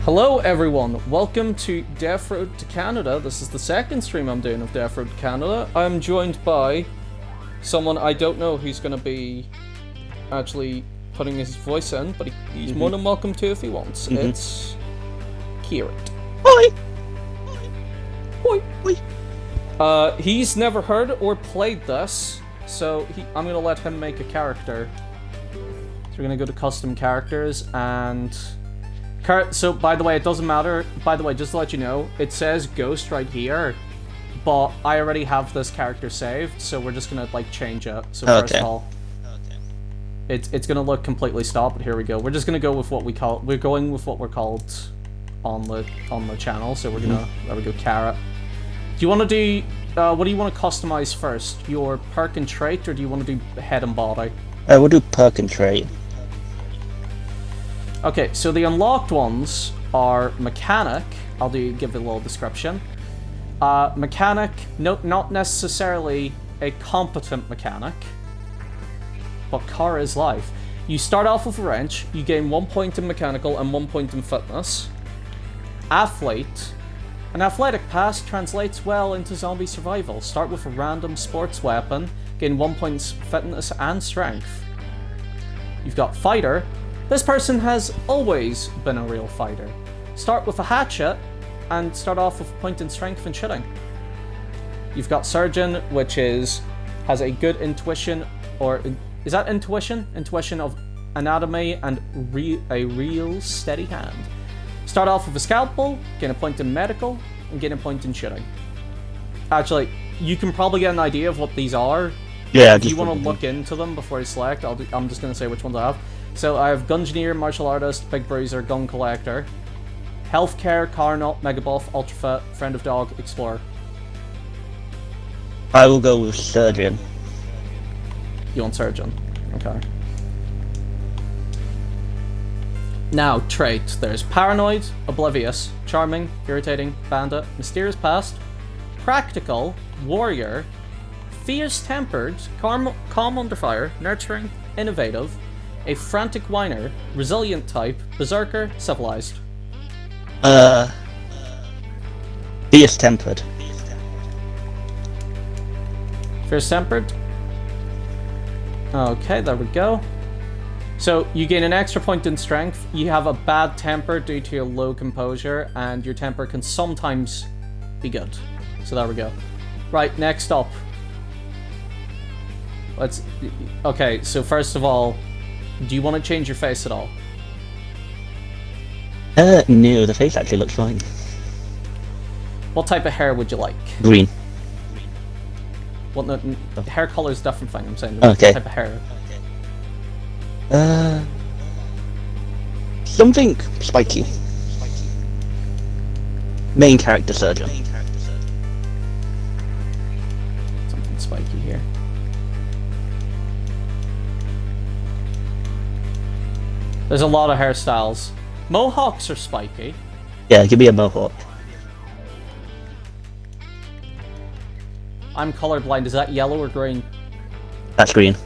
Hello everyone, welcome to Death Road to Canada. This is the second stream I'm doing of Death Road to Canada. I'm joined by someone I don't know who's going to be actually putting his voice in, but he's more than welcome to if he wants. It's Kieran. Hi! Hoi! Hoi! He's never heard or played this, so I'm going to let him make a character. So we're going to go to custom characters and... So, by the way, it doesn't matter. By the way, just to let you know, it says Ghost right here, but I already have this character saved, so we're just gonna, like, change it. So first of all, it's gonna look completely stopped, but here we go. We're just gonna go with what we're going with what we're called on the channel, so we're gonna, there we go, Carrot. Do you want to do, what do you want to customize first? Your perk and trait, or do you want to do head and body? We'll do perk and trait. Okay, so the unlocked ones are Mechanic. I'll give it a little description. Mechanic, not necessarily a competent mechanic, but car is life. You start off with a wrench, you gain 1 point in mechanical and 1 point in fitness. Athlete. An athletic pass translates well into zombie survival. Start with a random sports weapon, gain 1 point in fitness and strength. You've got Fighter. This person has always been a real fighter. Start with a hatchet and start off with a point in strength and shooting. You've got Surgeon, which has a good intuition, or is that intuition? Intuition of anatomy and a real steady hand. Start off with a scalpel, gain a point in medical, and gain a point in shooting. Actually, you can probably get an idea of what these are. Yeah, if you want to look into them before you select, I'm just going to say which ones I have. So I have Gungeoneer, Martial Artist, Big Bruiser, Gun Collector, Healthcare, Carnot, Megabuff, Ultra Fit, Friend of Dog, Explorer. I will go with Surgeon. You want Surgeon? Okay. Now, trait. There's Paranoid, Oblivious, Charming, Irritating, Bandit, Mysterious Past, Practical, Warrior, Fierce-Tempered, Calm Under Fire, Nurturing, Innovative, a Frantic Whiner, Resilient Type, Berserker, Civilized. Fierce-Tempered. Fierce-Tempered? Okay, there we go. So, you gain an extra point in strength, you have a bad temper due to your low composure, and your temper can sometimes be good. So there we go. Right, next up. Okay, so first of all, do you want to change your face at all? No, the face actually looks fine. What type of hair would you like? Green. Well, no, hair color is a different thing, I'm saying. Okay. What type of hair? Something spiky. Main character Surgeon. Something spiky here. There's a lot of hairstyles. Mohawks are spiky. Yeah, give me a mohawk. I'm colorblind. Is that yellow or green? That's green.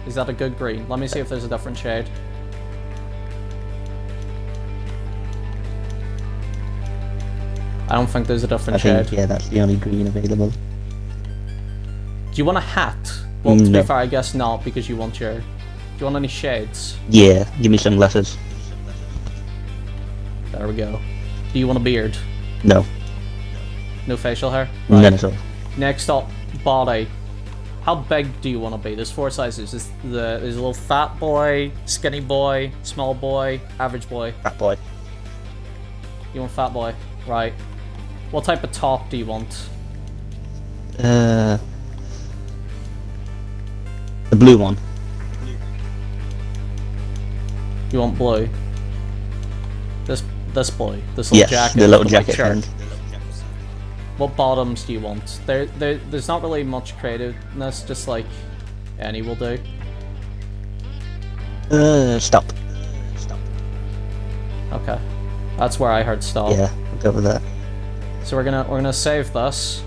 Is that a good green? Let me see if there's a different shade. I don't think there's a different shade. Yeah, that's the only green available. Do you want a hat? Well, to No. be fair, I guess not, because you want your... Do you want any shades? Yeah, give me sunglasses. There we go. Do you want a beard? No. No facial hair? None at all. Next up, body. How big do you want to be? There's 4 sizes. There's a little fat boy, skinny boy, small boy, average boy. Fat boy. You want fat boy? Right. What type of top do you want? The blue one. You want blue? This blue? This little Yes, jacket? the little with white jacket shirt? thing. What bottoms do you want? There's not really much creativeness, just like any will do. Stop. Okay. That's where I heard stop. Yeah, we'll go with that. So we're gonna save this.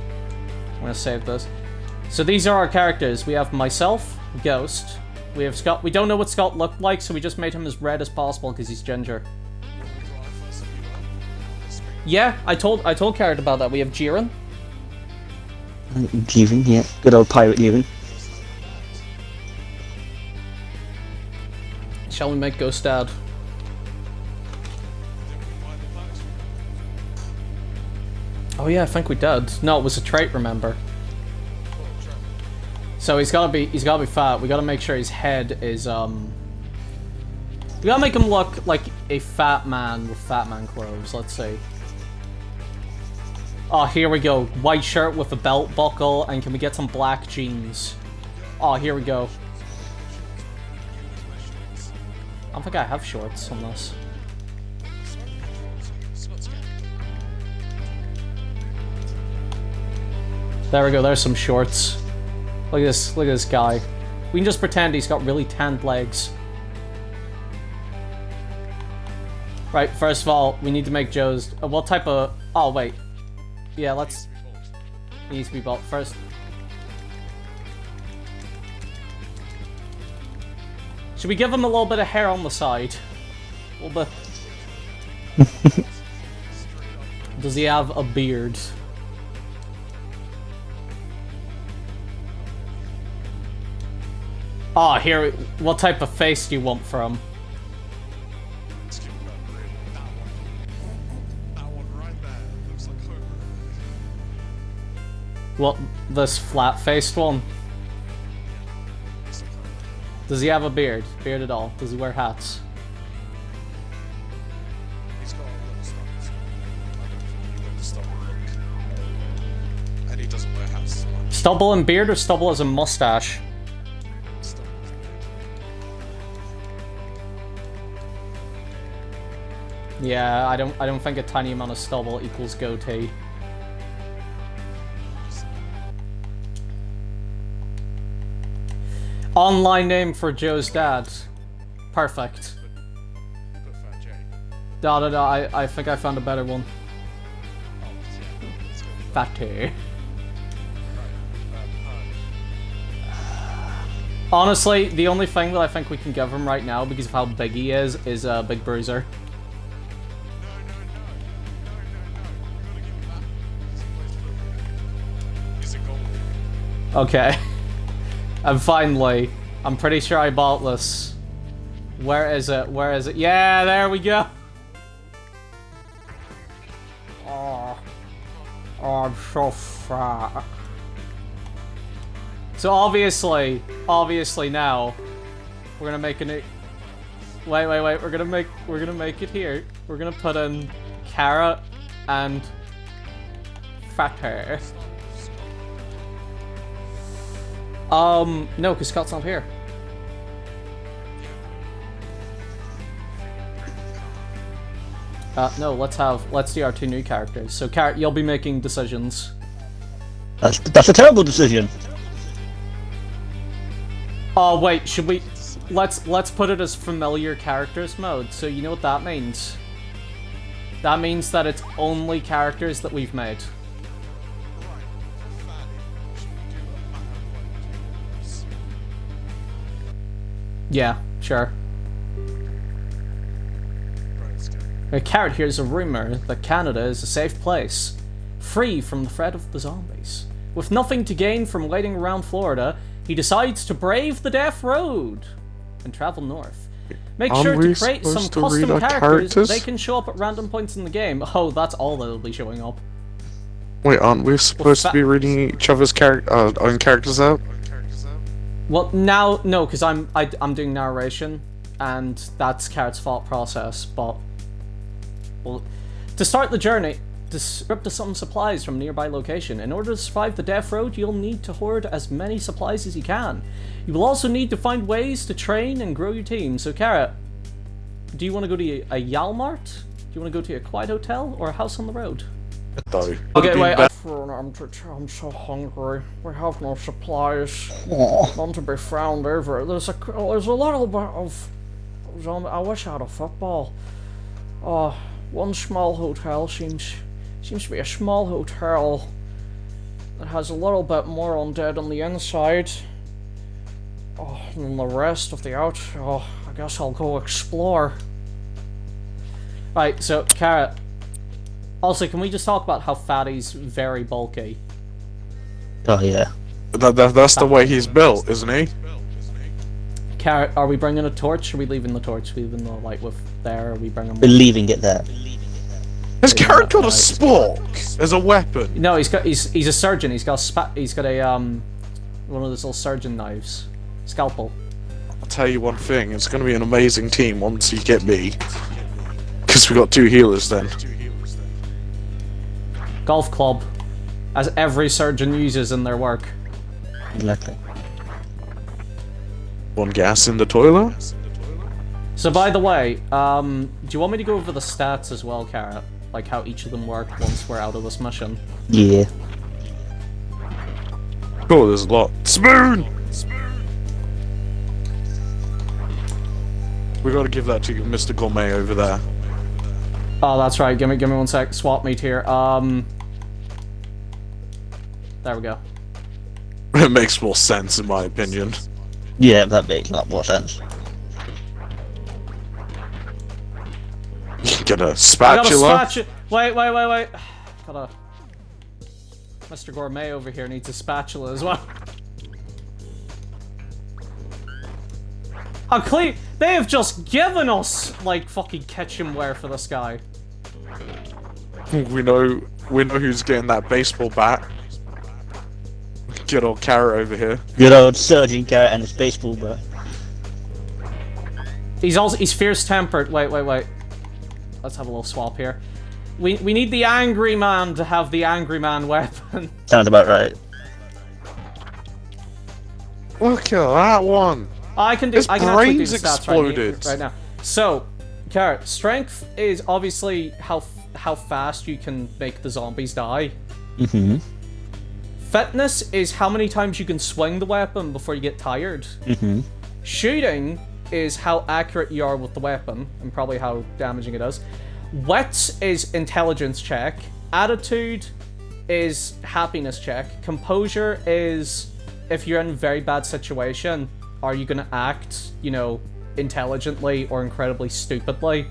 We're gonna save this. So these are our characters. We have myself, Ghost. We have Scott. We don't know what Scott looked like, so we just made him as red as possible because he's ginger. Yeah, I told Carrot about that. We have Jiren. Jeevan, yeah. Good old pirate Jeevan. Shall we make Ghost Dad? Oh yeah, I think we did. No, it was a trait, remember? So he's gotta be fat. We gotta make sure his head is we gotta make him look like a fat man with fat man clothes. Let's see. Oh, here we go. White shirt with a belt buckle, and can we get some black jeans? Oh, here we go. I don't think I have shorts on this. There we go, there's some shorts. Look at this guy. We can just pretend he's got really tanned legs. Right, first of all, we need to make Joe's... what type of... Oh, wait. Yeah, let's... He needs to be bought first. Should we give him a little bit of hair on the side? A little bit. Does he have a beard? Oh, here, what type of face do you want for him? What, this flat-faced one? Does he have a beard? Beard at all? Does he wear hats? He's got a little stubble look. And he doesn't wear hats so much. Stubble and beard, or stubble as a mustache? Yeah, I don't think a tiny amount of stubble equals goatee. Online name for Joe's dad. Perfect. No, I think I found a better one. Fatty. Honestly, the only thing that I think we can give him right now, because of how big he is Big Bruiser. Okay. And finally, I'm pretty sure I bought this. Where is it? Where is it? Yeah, there we go! Oh, I'm so fat. So obviously now, we're gonna make a new... Wait, we're gonna make it here. We're gonna put in Carrot and Fatter. No, because Scott's not here. No, let's do our two new characters. So, Carrot, you'll be making decisions. That's a terrible decision. Oh, wait, should we... Let's put it as familiar characters mode, so you know what that means? That means that it's only characters that we've made. Yeah, sure. Carrot hears a rumor that Canada is a safe place, free from the threat of the zombies. With nothing to gain from waiting around Florida, he decides to brave the death road and travel north. Make sure to create some custom characters. They can show up at random points in the game. Oh, that's all that'll be showing up. Wait, aren't we supposed to be reading each other's own characters out? Well, now, no, because I'm doing narration, and that's Carrot's thought process, but... Well, to start the journey, script some supplies from a nearby location. In order to survive the death road, you'll need to hoard as many supplies as you can. You will also need to find ways to train and grow your team. So, Carrot, do you want to go to a Yalmart? Do you want to go to a quiet hotel, or a house on the road? Okay, wait, I'm so hungry. We have no supplies. None to be found ever. There's a little bit of... I wish I had a football. One small hotel seems to be a small hotel that has a little bit more undead on the inside. And the rest of the I guess I'll go explore. Right, so, Carrot. Also, can we just talk about how Fatty's very bulky? Oh yeah. That's the way he's built, isn't he? Carrot, are we bringing a torch? Or are we leaving the torch? Leaving the light with there? Or are we bringing? We're leaving it there. Has Carrot got a spork as a weapon? No, he's a surgeon. He's got a one of those little surgeon knives, scalpel. I'll tell you one thing, it's going to be an amazing team once you get me. Because we got 2 healers then. Golf club, as every surgeon uses in their work. Exactly. 1 gas in the toilet? So by the way, do you want me to go over the stats as well, Carrot? Like how each of them work once we're out of this mission? Yeah. Cool, there's a lot. Spoon! We gotta give that to Mr. Gourmet over there. Oh, that's right. Give me 1 sec. Swap meet here. There we go. It makes more sense in my opinion. Yeah, that makes a lot more sense. Get a I spatula. got a spatula. Wait. Got a. Mr. Gourmet over here needs a spatula as well. Oh, they have just given us like fucking kitchenware for this guy. We know who's getting that baseball bat. Good old Carrot over here. Good old Surgeon Carrot and his baseball bat. He's fierce tempered. Wait. Let's have a little swap here. We need the angry man to have the angry man weapon. Sounds about right. Look at that one. I can His actually do brains the stats exploded. right now. So, Carrot, strength is obviously how fast you can make the zombies die. Mm-hmm. Fitness is how many times you can swing the weapon before you get tired. Mm-hmm. Shooting is how accurate you are with the weapon and probably how damaging it is. Wits is intelligence check. Attitude is happiness check. Composure is if you're in a very bad situation, are you going to act, intelligently or incredibly stupidly?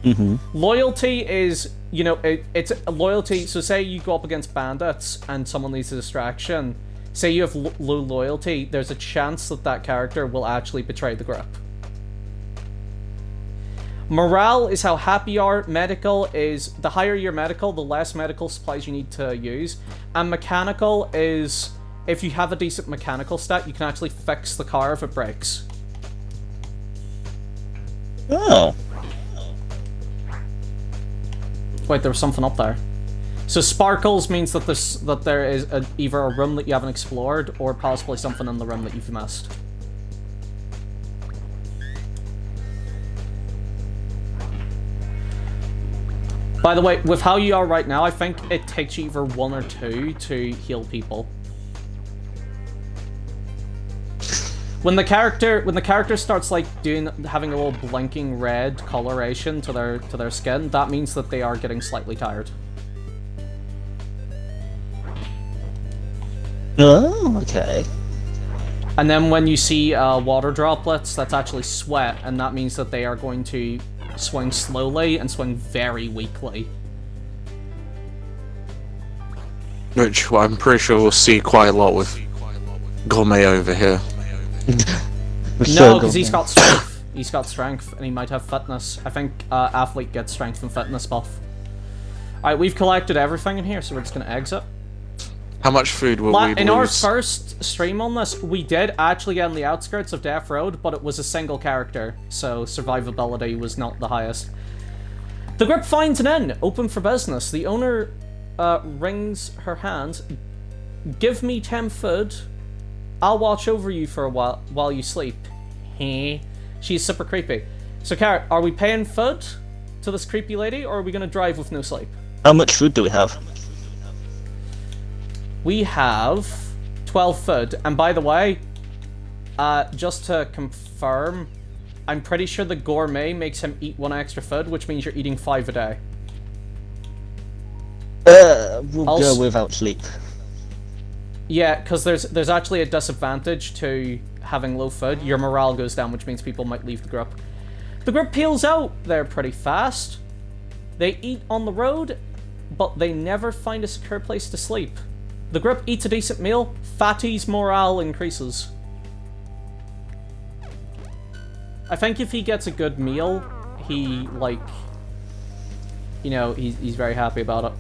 Mm-hmm. Loyalty is, it's a loyalty. So say you go up against bandits and someone needs a distraction. Say you have low loyalty, there's a chance that character will actually betray the group. Morale is how happy you are. Medical is the higher your medical, the less medical supplies you need to use. And mechanical is if you have a decent mechanical stat, you can actually fix the car if it breaks. Oh. Wait, there was something up there. So sparkles means that there is either a room that you haven't explored or possibly something in the room that you've missed. By the way, with how you are right now, I think it takes you either 1 or 2 to heal people. When the character starts like having a little blinking red coloration to their skin, that means that they are getting slightly tired. Oh, okay. And then when you see water droplets, that's actually sweat, and that means that they are going to swing slowly and swing very weakly. Which I'm pretty sure we'll see quite a lot with Gourmet over here. No, because he's got strength. He's got strength, and he might have fitness. I think athlete gets strength and fitness buff. Alright, we've collected everything in here, so we're just going to exit. How much food will we lose? In our first stream on this, we did actually get on the outskirts of Death Road, but it was a single character, so survivability was not the highest. The group finds an inn, open for business. The owner wrings her hands. Give me 10 food. I'll watch over you for a while you sleep. She's super creepy. So, Carrot, are we paying food to this creepy lady, or are we going to drive with no sleep? How much food do we have? We have 12 food, and by the way, just to confirm, I'm pretty sure the Gourmet makes him eat 1 extra food, which means you're eating 5 a day. We'll go without sleep. Yeah, because there's actually a disadvantage to having low food. Your morale goes down, which means people might leave the group. The group peels out there pretty fast. They eat on the road. but they never find a secure place to sleep. The group eats a decent meal, Fatty's morale increases. I think if he gets a good meal, he, like, you know, he's very happy about it.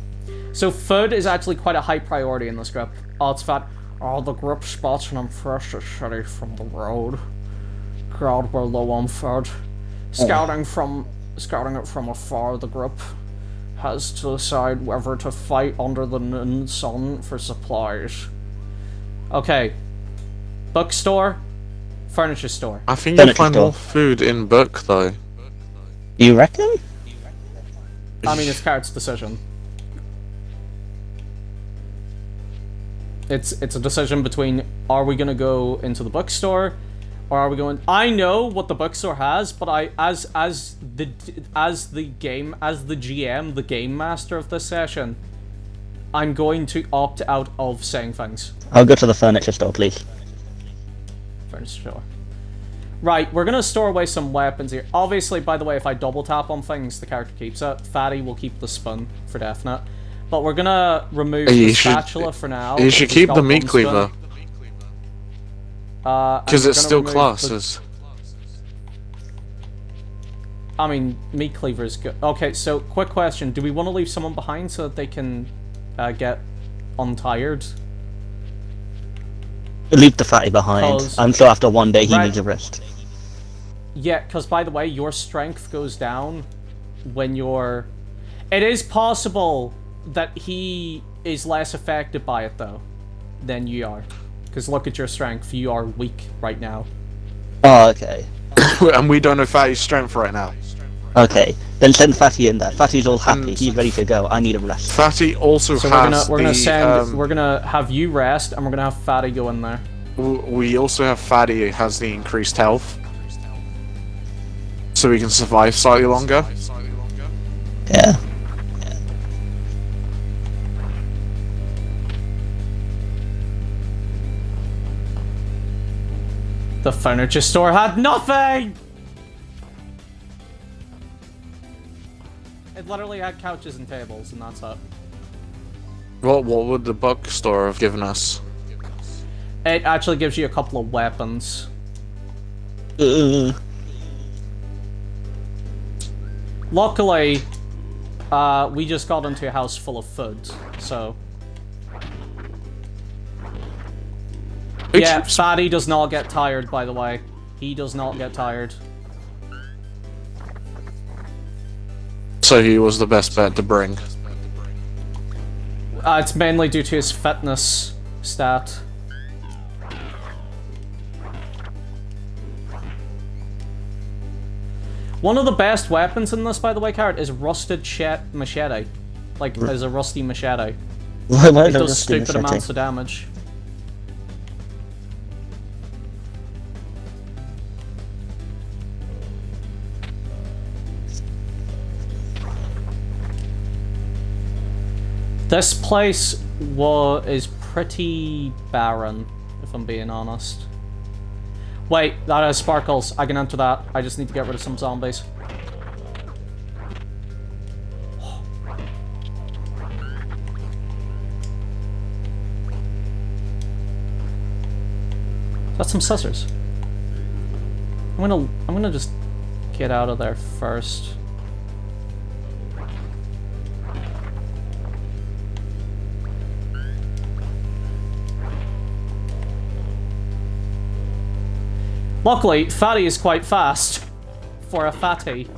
So food is actually quite a high priority in this group. Oh, it's fat. Oh, the group spots an impressive city from the road. Crowd were low on food. Scouting it from afar, the group has to decide whether to fight under the noon sun for supplies. Okay. Bookstore, furniture store. I think you'll Furniture find store. more food in book though. You reckon? I mean, it's Carrot's decision. It's a decision between, are we gonna go into the bookstore, or are we going? I know what the bookstore has, but as the GM, the game master of this session, I'm going to opt out of saying things. I'll go to the furniture store, please. Furniture store. Right, we're gonna store away some weapons here. Obviously, by the way, if I double tap on things, the character keeps it. Fatty will keep the spoon for definite. But we're gonna remove the spatula for now. You should keep the meat cleaver. Because it's still classes. I mean, meat cleaver is good. Okay, so quick question: do we want to leave someone behind so that they can get untired? Leave the fatty behind. 'Cause- I'm sure after one day he Right. needs a rest. Yeah, because by the way, your strength goes down when you're... It is possible that he is less affected by it, though, than you are. Because look at your strength, you are weak right now. Oh, okay. And we don't know Fatty's strength right now. Okay. Then send Fatty in there. Fatty's all happy. He's ready to go. I need a rest. Fatty also So has we're gonna send... the, we're gonna have you rest, and we're gonna have Fatty go in there. we also have Fatty has the increased health. So we can survive slightly longer. Yeah. The furniture store had nothing! It literally had couches and tables, and that's it. What would the bookstore have given us? It actually gives you a couple of weapons. Luckily, we just got into a house full of food, so... Yeah, Fatty does not get tired, by the way. He does not get tired. So he was the best bet to bring. It's mainly due to his fitness stat. One of the best weapons in this, by the way, Carrot, is rusted machete. Like, as a rusty machete. Why It the does rusty stupid machete? amounts of damage. This place is pretty barren, if I'm being honest. Wait, that has sparkles. I can enter that. I just need to get rid of some zombies. Got some scissors. I'm gonna just get out of there first. Luckily, Fatty is quite fast for a fatty.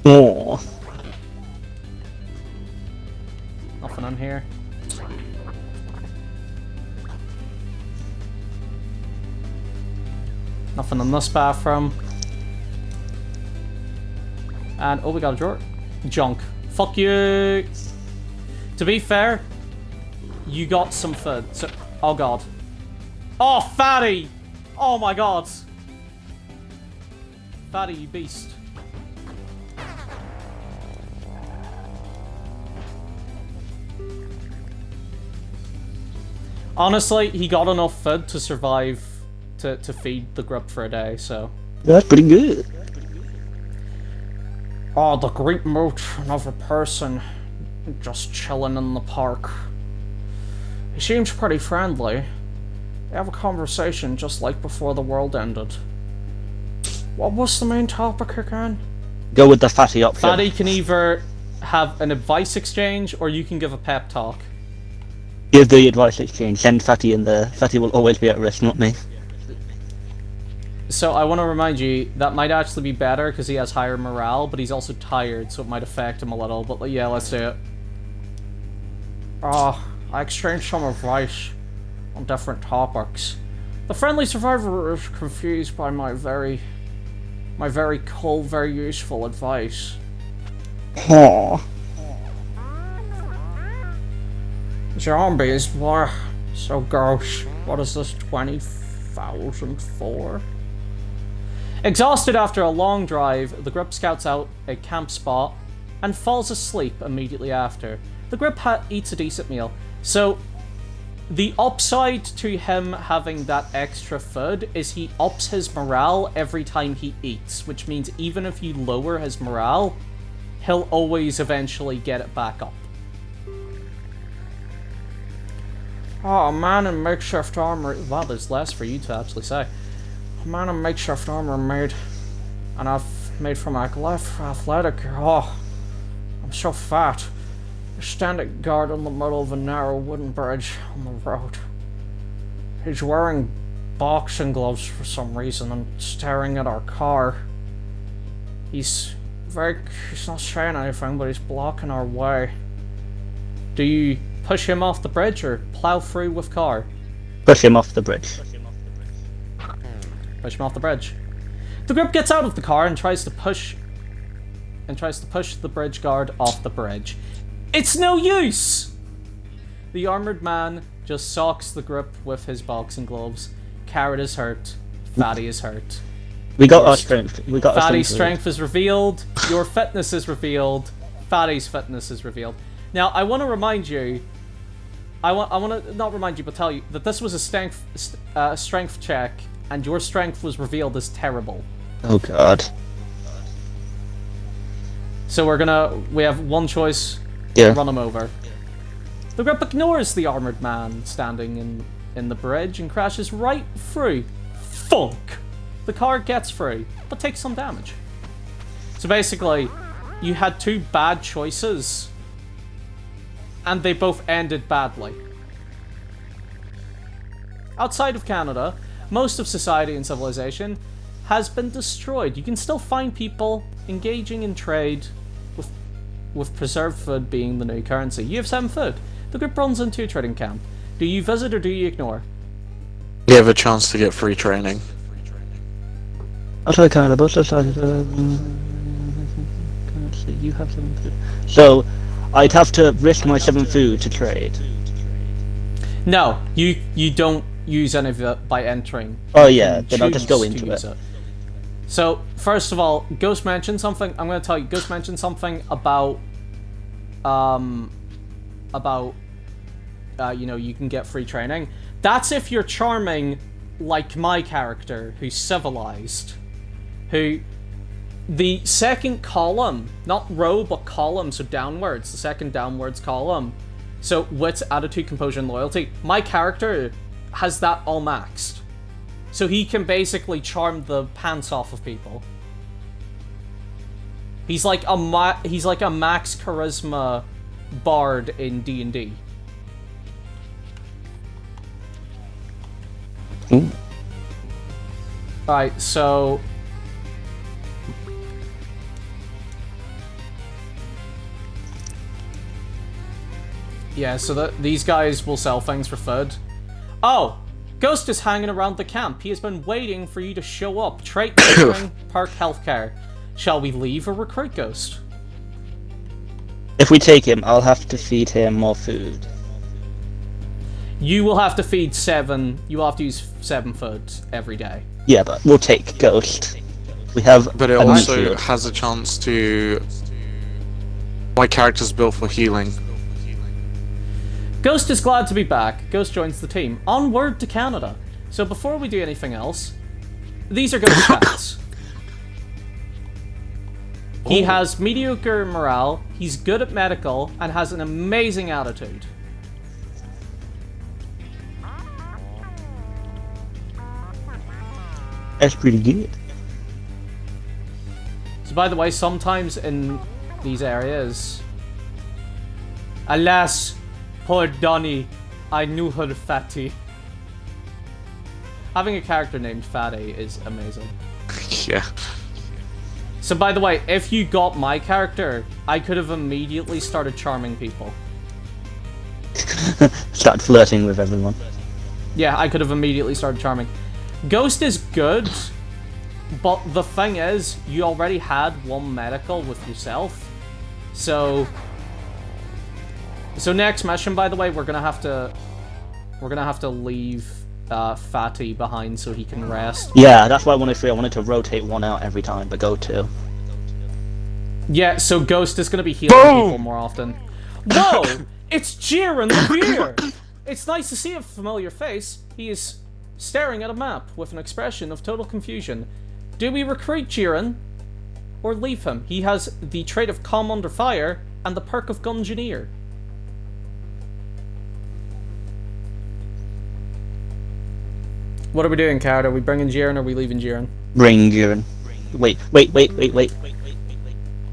Oh. Nothing in here. Nothing in this bathroom. And oh, we got a drawer. Junk. Fuck you. To be fair, you got some food. So, oh god. Oh, Fatty! Oh my god. Fatty, you beast. Honestly, he got enough food to survive, to feed the group for a day, so... That's pretty good. Oh, the great moat, another person. Just chilling in the park. He seems pretty friendly. They have a conversation just like before the world ended. What was the main topic again? Go with the fatty option. Fatty can either have an advice exchange or you can give a pep talk. Give the advice exchange. Send Fatty in there. Fatty will always be at risk, not me. So I want to remind you, that might actually be better because he has higher morale, but he's also tired, so it might affect him a little. But yeah, let's do it. I exchanged some advice on different topics. The friendly survivor is confused by my very cool, very useful advice. Aww. Zombies, why? So gross. What is this, 20,000 for? Exhausted after a long drive, the group scouts out a camp spot and falls asleep immediately after. The group eats a decent meal. So, the upside to him having that extra food is he ups his morale every time he eats, which means even if you lower his morale, he'll always eventually get it back up. Oh, a man in makeshift armor. Wow, there's less for you to actually say. A man in makeshift armor made from athletic. Oh, I'm so fat. Standing guard in the middle of a narrow wooden bridge on the road. He's wearing boxing gloves for some reason and staring at our car. He's not saying anything, but he's blocking our way. Do you push him off the bridge or plow through with car? Push him off the bridge. Push him off the bridge. The group gets out of the car and tries to push the bridge guard off the bridge. It's no use! The armored man just socks the group with his boxing gloves. Carrot is hurt. Fatty is hurt. We got our strength. We got our Fatty's strength is revealed. Your fitness is revealed. Fatty's fitness is revealed. Now, I want to remind you. I want to not remind you, but tell you that this was a strength check, and your strength was revealed as terrible. Oh god. So we have one choice. Yeah. Run him over. The group ignores the armored man standing in the bridge and crashes right through. Funk! The car gets through, but takes some damage. So basically, you had two bad choices, and they both ended badly. Outside of Canada, most of society and civilization has been destroyed. You can still find people engaging in trade, with preserved food being the new currency. You have 7 food. The group runs into a trading camp. Do you visit or do you ignore? You have a chance to get free training. I'll try Canada, you have 7 food. So, I'd have to risk my 7 food to trade. No, you don't use any of it by entering. Oh yeah, then I'll just go into it. So, first of all, Ghost mentioned something. I'm going to tell you, Ghost mentioned something about, you can get free training. That's if you're charming, like my character, who's civilized. Who, the second column, not row, but column, so downwards, the second downwards column. So, wits, attitude, composure, and loyalty. My character has that all maxed. So he can basically charm the pants off of people. He's like a max charisma bard in D&D. Alright, so yeah, so these guys will sell things for food. Oh! Ghost is hanging around the camp. He has been waiting for you to show up. Trait catering, perk healthcare. Shall we leave or recruit Ghost? If we take him, I'll have to feed him more food. You will have to feed 7. You will have to use 7 food every day. Yeah, but we'll take Ghost. We have. But it also has a chance to. My character's built for healing. Ghost is glad to be back. Ghost joins the team. Onward to Canada. So before we do anything else, these are Ghost's stats. He Ooh. has mediocre morale, he's good at medical, and has an amazing attitude. That's pretty good. So by the way, sometimes in these areas... Alas, poor Donnie, I knew her Fatty. Having a character named Fatty is amazing. Yeah. So by the way, if you got my character, I could have immediately started charming people. Start flirting with everyone. Yeah, I could have immediately started charming. Ghost is good, but the thing is, you already had one medical with yourself. So next mission, by the way, we're gonna have to leave Fatty behind so he can rest. Yeah, that's why I wanted to. I wanted to rotate one out every time, but go two. Yeah, so Ghost is gonna be healing people more often. Whoa! It's Jiren the Beer! It's nice to see a familiar face. He is staring at a map with an expression of total confusion. Do we recruit Jiren or leave him? He has the trait of Calm Under Fire and the perk of Gungeoneer. What are we doing, Card? Are we bringing Jiren or are we leaving Jiren? Bring Jiren. Wait.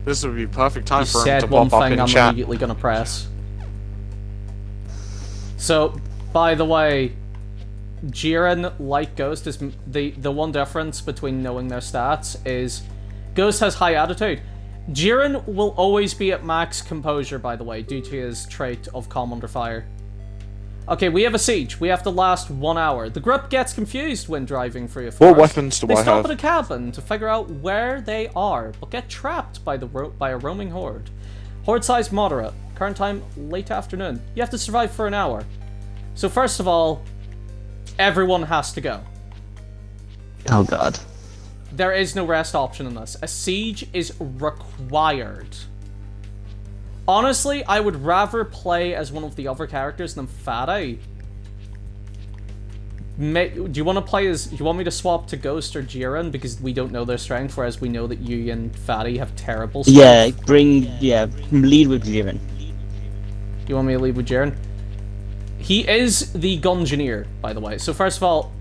This would be perfect time You for him said to one pop up thing in I'm chat. immediately gonna press. So, by the way, Jiren, like Ghost, is the one difference between knowing their stats is Ghost has high attitude. Jiren will always be at max composure, by the way, due to his trait of Calm Under Fire. Okay, we have a siege. We have to last 1 hour. The group gets confused when driving through a forest. What weapons do They I stop have? at a cabin to figure out where they are, but get trapped by by a roaming horde. Horde size moderate. Current time late afternoon. You have to survive for an hour. So first of all, everyone has to go. Oh god. There is no rest option in this. A siege is required. Honestly, I would rather play as one of the other characters than Fatty. Do you want to play as... Do you want me to swap to Ghost or Jiren? Because we don't know their strength, whereas we know that you and Fatty have terrible strength. Yeah, lead with Jiren. You want me to lead with Jiren? He is the Gungeoneer, by the way. So first of all,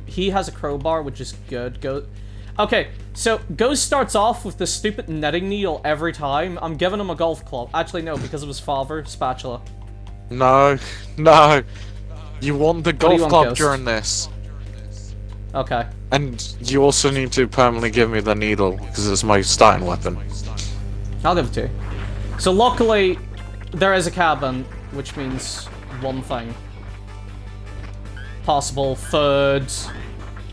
he has a crowbar, which is good. Okay, so Ghost starts off with the stupid knitting needle every time. I'm giving him a golf club. Actually, no, because of his father, spatula. No. You want the do you golf want, club Ghost? during this. Okay. And you also need to permanently give me the needle, because it's my starting weapon. I'll give it to you. So luckily, there is a cabin, which means one thing. Possible food,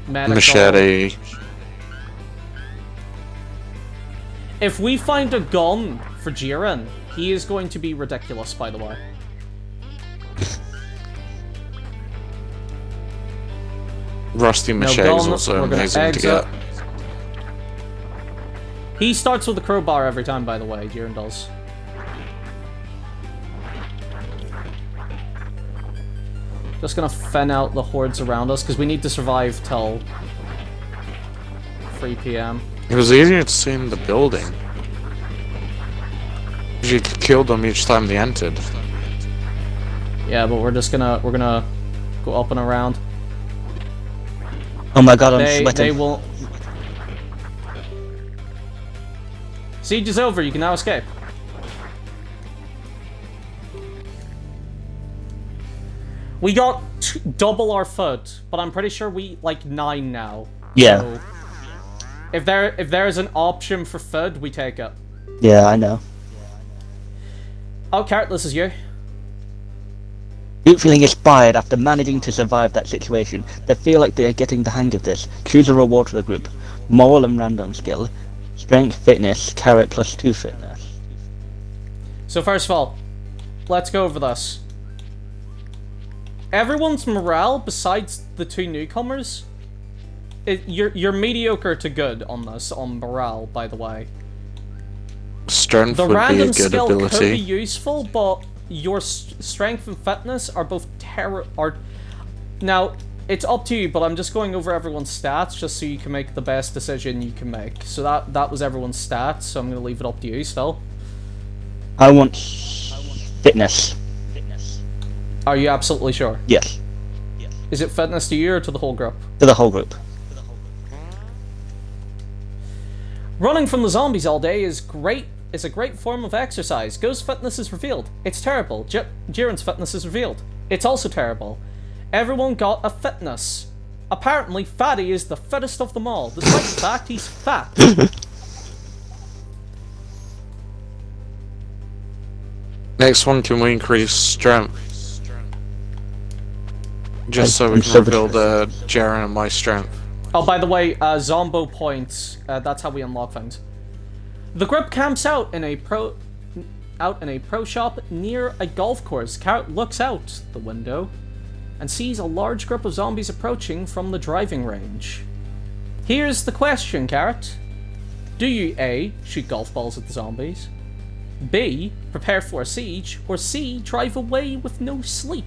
medical. Machete. If we find a gun for Jiren, he is going to be ridiculous, by the way. Rusty No machete is gun, also we're gonna amazing to exit. get. He starts with a crowbar every time, by the way, Jiren does. Just gonna fen out the hordes around us, because we need to survive till 3 PM. It was easier to see in the building. You could kill them each time they entered. Yeah, but we're gonna go up and around. Oh my god, I'm They sweating. will... Siege is over, you can now escape. We got double our food, but I'm pretty sure we like 9 now. Yeah. So if there is an option for food, we take it. Yeah, I know. Oh, Carrot, this is you. Group feeling inspired after managing to survive that situation. They feel like they are getting the hang of this. Choose a reward for the group. Moral and random skill. Strength, fitness, carrot +2 fitness. So first of all, let's go over this. Everyone's morale, besides the 2 newcomers, you're mediocre to good on this, on morale, by the way. Strength The would be a random good skill could be ability. useful, but your strength and fitness are both Now, It's up to you, but I'm just going over everyone's stats just so you can make the best decision you can make. So that was everyone's stats, so I'm going to leave it up to you still. I want fitness. Are you absolutely sure? Yes. Is it fitness to you or to the whole group? To the whole group. Running from the zombies all day is a great form of exercise. Ghost fitness is revealed. It's terrible. Jiren's fitness is revealed. It's also terrible. Everyone got a fitness. Apparently, Fatty is the fittest of them all, despite the fact he's fat. Next one, can we increase strength? Just so we I'm can so reveal the Jaren and my strength. Oh, by the way, Zombo points. That's how we unlock things. The group camps out in a pro shop near a golf course. Carrot looks out the window and sees a large group of zombies approaching from the driving range. Here's the question, Carrot. Do you A, shoot golf balls at the zombies, B, prepare for a siege, or C, drive away with no sleep?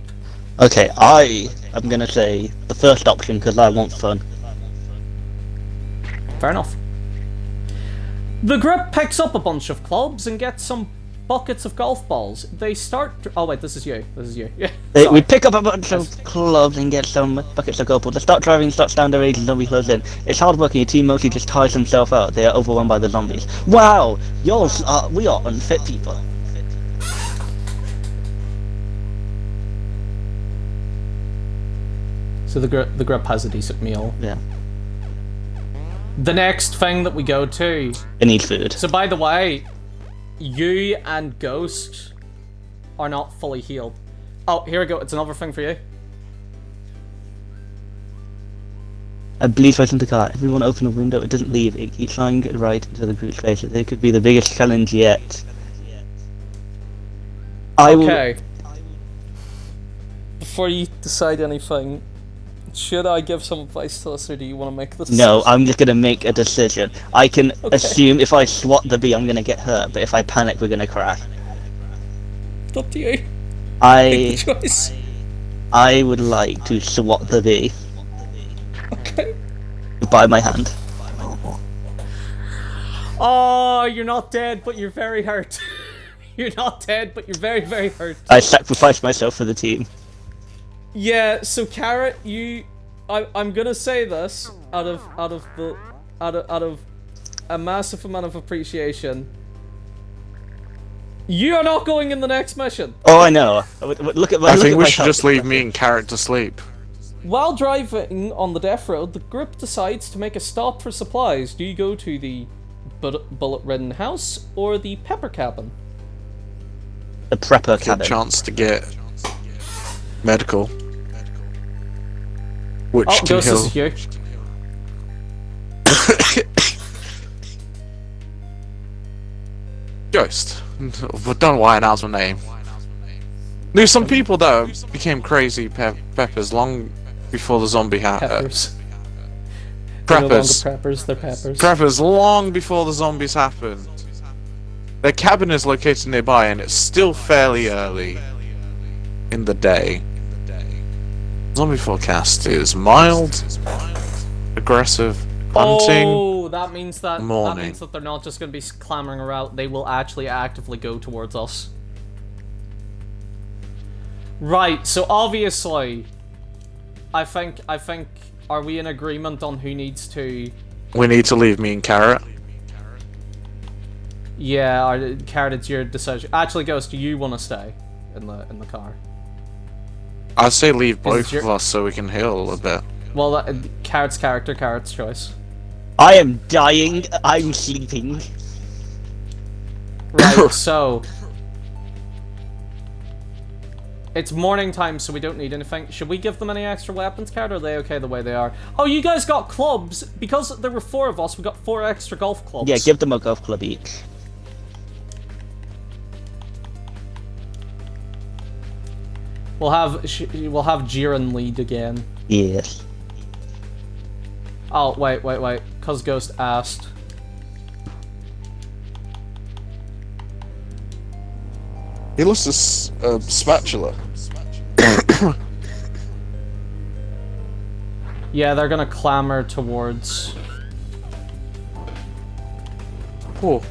Okay, I'm gonna say the first option because I want fun. Fair enough. The group picks up a bunch of clubs and gets some buckets of golf balls. They start... Oh wait, this is you. Yeah. We pick up a bunch of clubs and get some buckets of golf balls. They start driving, start down the road, and zombie close in. It's hard work and your team mostly just tires himself out. They are overwhelmed by the zombies. Wow! We are unfit people. So the group has a decent meal. Yeah. The next thing that we go to... They need food. So by the way, you and Ghost are not fully healed. Oh, here we go. It's another thing for you. I believe right in the car. Everyone open the window. It doesn't leave. It keeps flying right into the group's face. It could be the biggest challenge yet. Okay. Before you decide anything, should I give some advice to us, or do you want to make this? No, I'm just gonna make a decision. I can assume if I swat the bee, I'm gonna get hurt, but if I panic, we're gonna crash. It's up to you. Make I the choice. I would like to swat the bee Okay. by my hand. Oh, you're not dead, but you're very hurt. You're not dead, but you're very, very hurt. I sacrificed myself for the team. Yeah, so Carrot, I'm gonna say this out of a massive amount of appreciation. You are not going in the next mission. Oh, I know. Look at my. I look think at we my should health. just leave me and Carrot to sleep. While driving on the death road, the group decides to make a stop for supplies. Do you go to the bullet-ridden house or the pepper cabin? The prepper Good cabin. chance to get medical. Which Oh, can Ghost, heal. this is you. Ghost. But don't lie, announce my name. There's some people that became crazy peppers long before the zombie Peppers. They're no longer Preppers. preppers, they're peppers. Preppers long before the zombies happened. Their cabin is located nearby and it's still fairly early in the day. Zombie forecast is mild, aggressive, hunting. Oh, that means that morning. they're not just going to be clamoring around. They will actually actively go towards us. Right. So obviously, I think, are we in agreement on who needs to? We need to leave me and Carrot. Yeah, Carrot, it's your decision. Actually, Ghost, do you want to stay in the car? I'd say leave both your- of us so we can heal a bit. Well, Carrot's character, Carrot's choice. I am dying. I'm sleeping. Right. So it's morning time, so we don't need anything. Should we give them any extra weapons, Carrot, or are they okay the way they are? Oh, you guys got clubs! Because there were 4 of us, we got 4 extra golf clubs. Yeah, give them a golf club each. We'll have Jiren lead again. Yes. Oh, wait. Cause Ghost asked. He lost a spatula. Yeah, they're gonna clamor towards... Oh,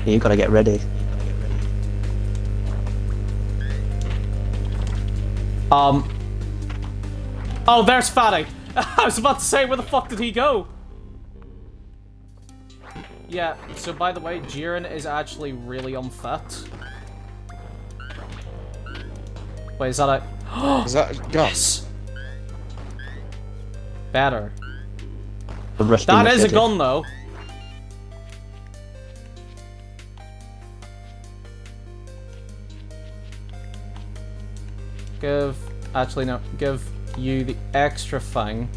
You gotta get ready. Oh, there's Fatty! I was about to say, where the fuck did he go? Yeah, so by the way, Jiren is actually really unfit. Wait, is that a... is that a gun? Yes! Better. The rusty That is a machete. gun, though. Actually, no. Give you the extra thing.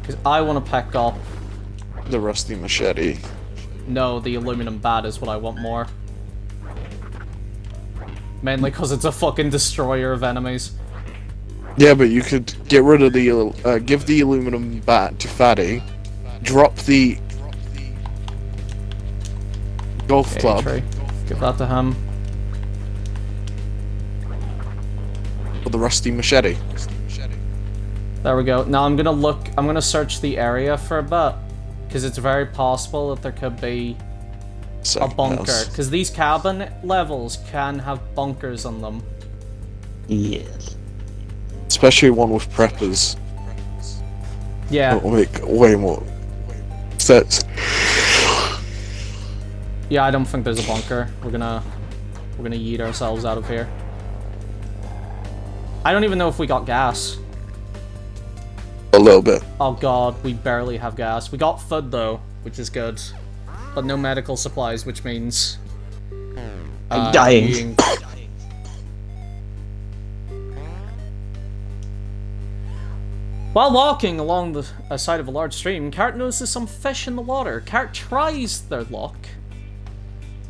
Because I want to pick up... The rusty machete. No, the aluminum bat is what I want more. Mainly because it's a fucking destroyer of enemies. Yeah, but you could get rid of the give the aluminum bat to Fatty, drop the golf Okay, club true. Give that to him. for the rusty machete. There we go. Now I'm gonna search the area for a bit. Because it's very possible that there could be a Second bunker. house. Because these cabin levels can have bunkers on them. Yes. Especially one with preppers. Yeah. It'll make way more sense. Yeah, I don't think there's a bunker. We're gonna yeet ourselves out of here. I don't even know if we got gas. A little bit. Oh god, we barely have gas. We got food though, which is good. But no medical supplies, which means... I'm dying. being- While walking along the side of a large stream, Carrot notices some fish in the water. Carrot tries their luck,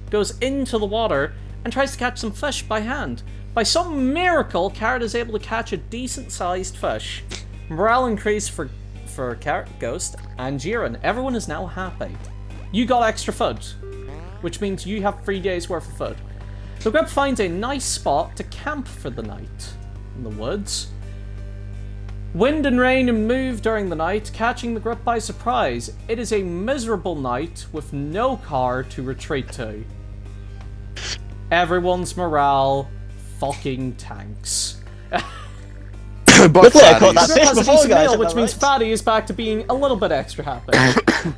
goes into the water, and tries to catch some fish by hand. By some miracle, Carrot is able to catch a decent-sized fish. Morale increased for Carrot, Ghost, and Jiren. Everyone is now happy. You got extra food, which means you have 3 days worth of food. The group finds a nice spot to camp for the night in the woods. Wind and rain move during the night, catching the group by surprise. It is a miserable night with no car to retreat to. Everyone's morale fucking tanks. But Luckily I caught Fatty's- that fish Has a before, decent guys. meal, am I which means right? Fatty is back to being a little bit extra happy.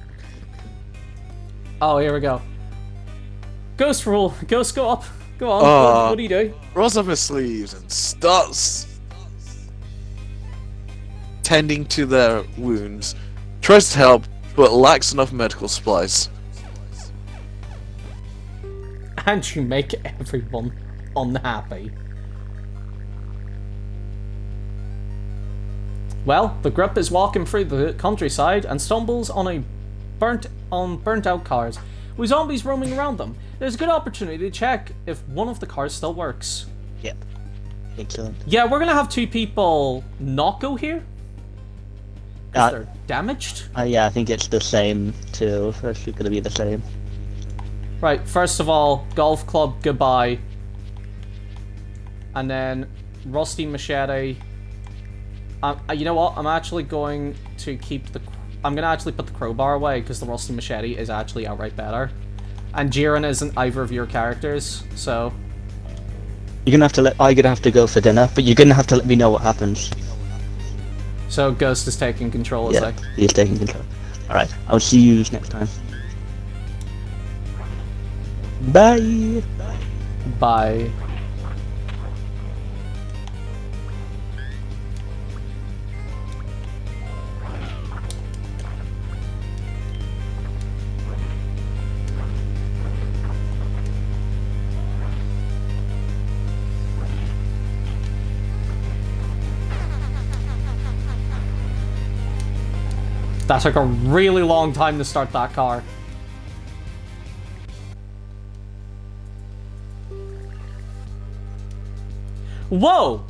Oh, here we go. Ghost rule. Ghost, go up. Go on. What do you do? rolls up his sleeves and starts tending to their wounds. Tries to help, but lacks enough medical supplies. And you make everyone unhappy. Well, the group is walking through the countryside and stumbles on burnt out cars with zombies roaming around them. There's a good opportunity to check if one of the cars still works. Yep. Excellent. Yeah, we're gonna have 2 people not go here. 'Cause they're damaged. Yeah, I think it's the same too. It's gonna be the same. Right, first of all, golf club, goodbye. And then rusty machete. You know what? I'm actually going to keep the... I'm going to actually put the crowbar away because the rusty machete is actually outright better. And Jiren isn't either of your characters, so... I'm gonna have to go for dinner, but you're gonna have to let me know what happens. So Ghost is taking control, is Yeah, like... he's taking control. Alright, I'll see you next time. Bye! Bye. That took a really long time to start that car. Whoa!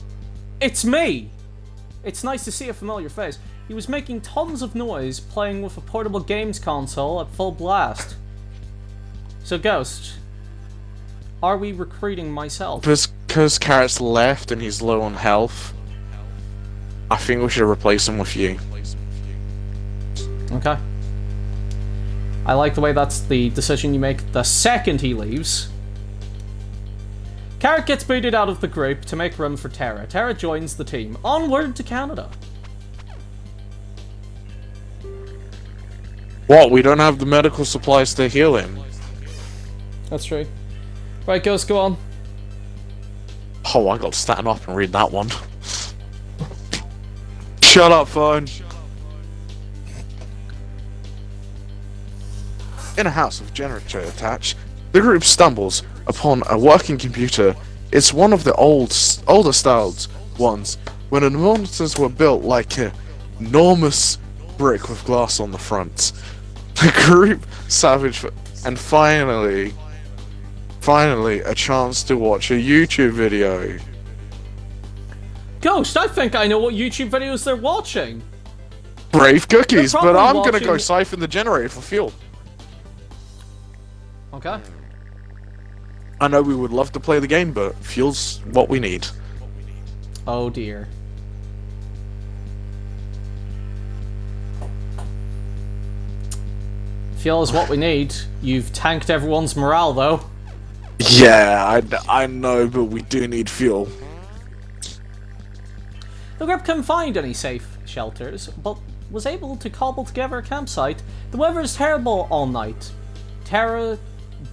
It's me! It's nice to see a familiar face. He was making tons of noise playing with a portable games console at full blast. So, Ghost, are we recruiting myself? because Carrot's left and he's low on health, I think we should replace him with you. Okay. I like the way that's the decision you make the second he leaves. Carrot gets booted out of the group to make room for Terra. Terra joins the team. Onward to Canada. What? We don't have the medical supplies to heal him? That's true. Right, Ghost, go on. Oh, I got to stand up and read that one. Shut up, phone. In a house with generator attached, the group stumbles upon a working computer. It's one of the older styled ones, when the monitors were built like an enormous brick with glass on the front. The group savage and finally a chance to watch a YouTube video. Ghost, I think I know what YouTube videos they're watching. Brave cookies, They're but I'm probably gonna go watching- siphon the generator for fuel. Okay. I know we would love to play the game, but fuel's what we need. Oh dear. Fuel is what we need. You've tanked everyone's morale, though. Yeah, I know, but we do need fuel. The group couldn't find any safe shelters, but was able to cobble together a campsite. The weather is terrible all night. Terra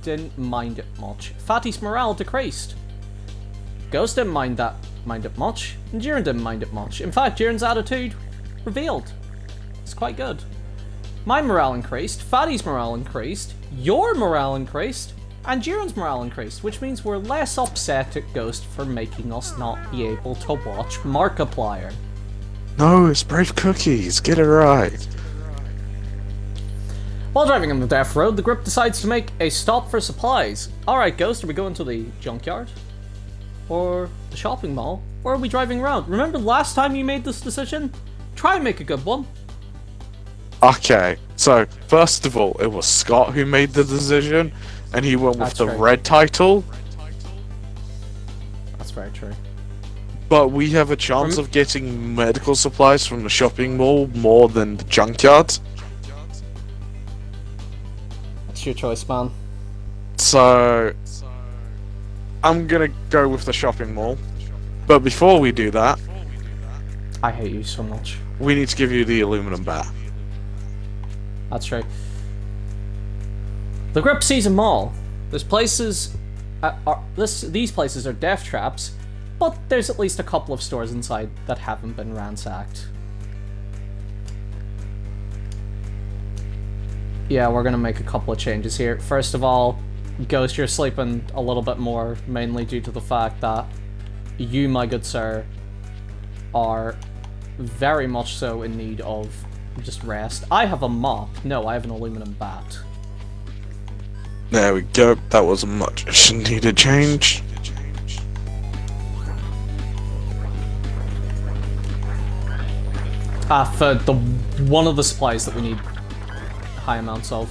didn't mind it much. Fatty's morale decreased. Ghost didn't mind it much, and Jiren didn't mind it much. In fact, Jiren's attitude revealed. It's quite good. My morale increased, Fatty's morale increased, your morale increased, and Jiren's morale increased, which means we're less upset at Ghost for making us not be able to watch Markiplier. No, it's Brave Cookies. Get it right. While driving on the death road, the group decides to make a stop for supplies. Alright, Ghost, are we going to the junkyard? Or the shopping mall? Or are we driving around? Remember last time you made this decision? Try and make a good one. Okay, so first of all, it was Scott who made the decision, and he went with That's the right. red title. That's very true. But we have a chance of getting medical supplies from the shopping mall more than the junkyard. It's your choice, man. So I'm gonna go with the shopping mall. But before we do that, I hate you so much. we need to give you the aluminum bat. That's true. The group sees a mall. There's places... these places are death traps, but there's at least a couple of stores inside that haven't been ransacked. Yeah, we're gonna make a couple of changes here. First of all, Ghost, you're sleeping a little bit more, mainly due to the fact that you, my good sir, are very much so in need of just rest. I have a mop. No, I have an aluminum bat. There we go. That was a much needed change. For the one of the supplies that we need high amounts of.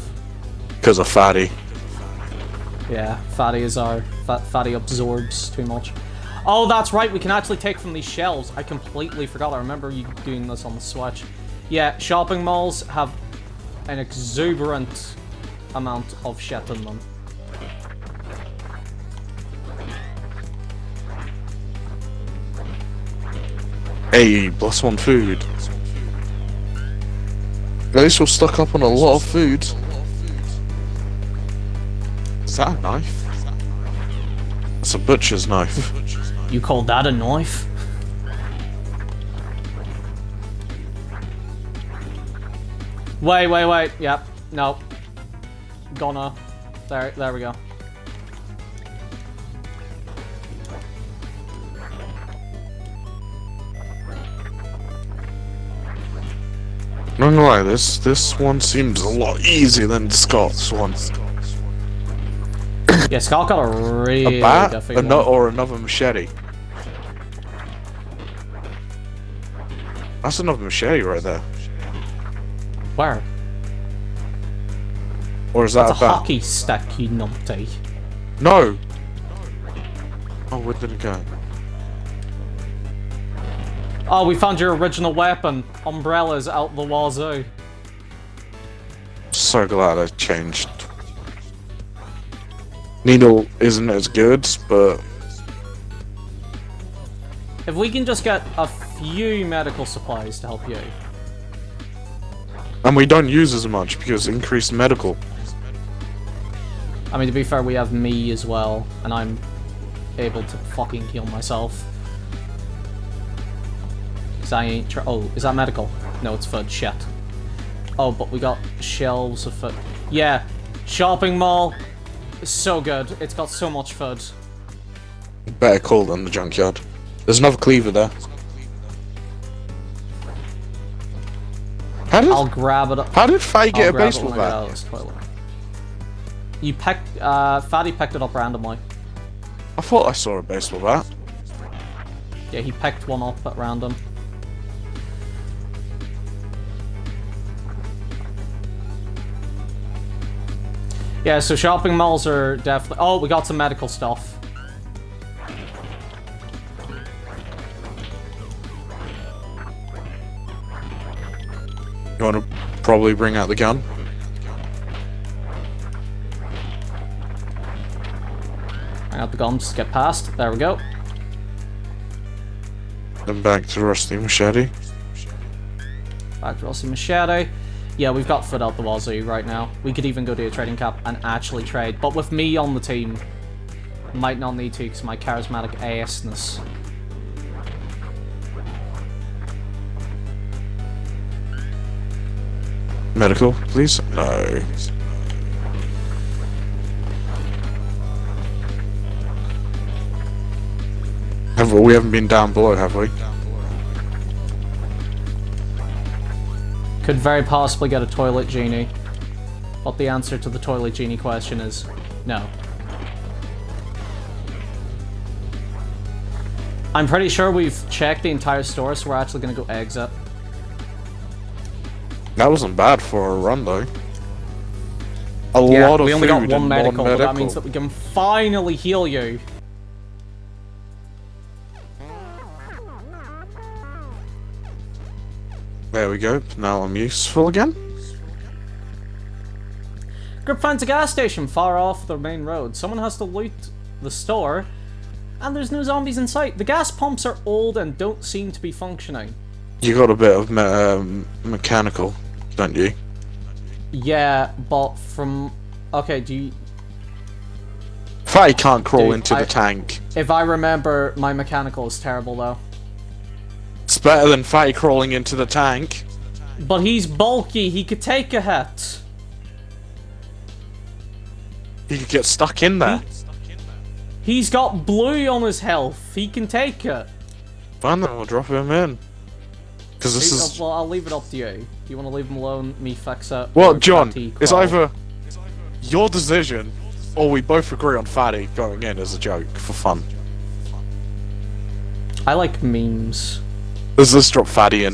Because of Fatty. Yeah, Fatty is our... Fatty absorbs too much. Oh, that's right, we can actually take from these shelves. I completely forgot. I remember you doing this on the Switch. Yeah, shopping malls have an exuberant amount of shit in them. Hey, +1 food. At least we're stuck up on a lot of food. Is that a knife? It's a butcher's knife. You call that a knife? Wait. Yep. Nope. Gonna. There we go. Not gonna lie, this one seems a lot easier than Scott's one. Yeah, Scott got a really A bat? difficult one. Or another machete. That's another machete right there. Where? Or is that That's a a bat? hockey stick, you numpty. No! Oh, where did it go? Oh, we found your original weapon. Umbrellas out the wazoo. So glad I changed. Needle isn't as good, but If we can just get a few medical supplies to help you. and we don't use as much because increased medical. I mean, to be fair, we have me as well, and I'm able to fucking heal myself. Cause I ain't oh, is that medical? No, it's food. Shit. Oh, but we got shelves of food. Yeah, shopping mall. So good. It's got so much food. Better call than the junkyard. There's another cleaver there. I'll grab it. How did Faye get I'll a grab it baseball when I get out bat? of this toilet. You picked. Fatty picked it up randomly. I thought I saw a baseball bat. Yeah, he picked one up at random. Yeah, so shopping malls are definitely... Oh, we got some medical stuff. You want to probably bring out the gun? Bring out the guns, get past. There we go. Then back to rusty machete. Back to Rossi Machete. Yeah, we've got foot out the wazoo right now. We could even go to a trading cap and actually trade. But with me on the team, might not need to because my charismatic assness. Medical, please? No. We haven't been down below, have we? Could very possibly get a toilet genie. But the answer to the toilet genie question is no. I'm pretty sure we've checked the entire store, so we're actually gonna go exit. That wasn't bad for a run, though. A Yeah, lot of we only food got one and medical, but that non-medical. means that we can finally heal you. There we go. Now I'm useful again. Group finds a gas station far off the main road. Someone has to loot the store, and there's no zombies in sight. The gas pumps are old and don't seem to be functioning. You got a bit of mechanical, don't you? Yeah, but from... Okay, do you... Fatty can't crawl Dude, into the tank. If I remember, my mechanical is terrible, though. It's better than Fatty crawling into the tank. But he's bulky, he could take a hit. He could get stuck in there. He's got blue on his health, he can take it. Fine, then we'll drop him in. Because this is... Well, I'll leave it up to you. Do you want to leave him alone, me fix it? Well, or John, Fatty it's crawl? either your decision, or we both agree on Fatty going in as a joke for fun. I like memes. Let's drop Fatty in.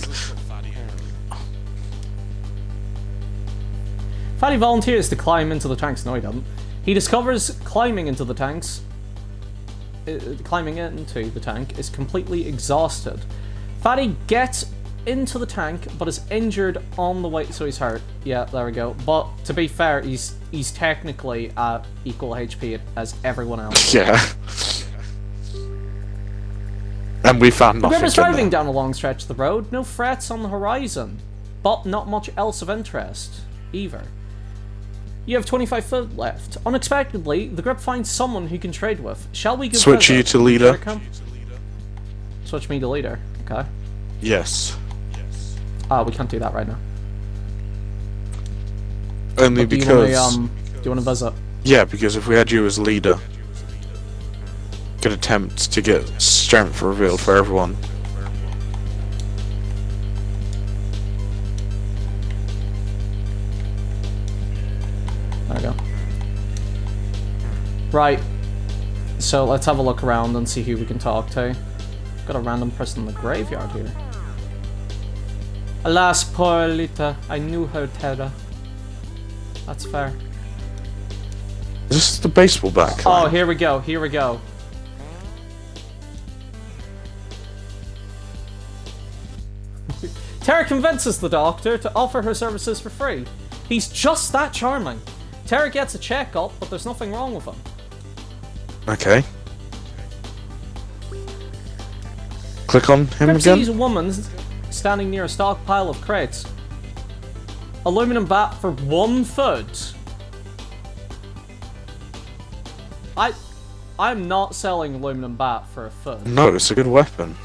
Fatty volunteers to climb into the tanks. No, he doesn't. He discovers climbing into the tanks. Climbing into the tank is completely exhausted. Fatty gets into the tank, but is injured on the way, so he's hurt. Yeah, there we go. But to be fair, he's technically at equal HP as everyone else. Yeah. And we found The nothing. group is in driving there. down a long stretch of the road. No threats on the horizon, but not much else of interest either. You have 25 foot left. Unexpectedly, the group finds someone who can trade with. Shall we go Switch visit? you to leader. Switch me to leader. Okay. Yes. We can't do that right now. Only Do you because... want to visit? Yeah, because if we had you as leader, could attempt to get strength revealed for everyone. There we go. Right. So let's have a look around and see who we can talk to. Got a random person in the graveyard here. Alas, poor Lita. I knew her terror. That's fair. Is this the baseball bat? Oh, here we go. Here we go. Tara convinces the doctor to offer her services for free. He's just that charming. Tara gets a checkup, but there's nothing wrong with him. Okay. Click on him Grip again. sees a woman standing near a stockpile of crates. Aluminum bat for 1 foot. I'm not selling aluminum bat for a foot. No, it's a good weapon.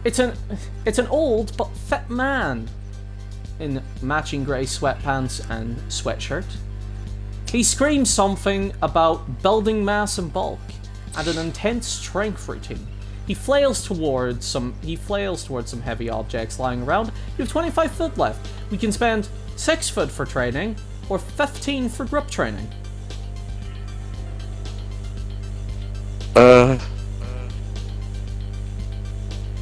It's an old but fit man in matching grey sweatpants and sweatshirt. He screams something about building mass and bulk and an intense strength routine. He flails towards some heavy objects lying around. You have 25 foot left. We can spend 6 foot for training or 15 for grip training.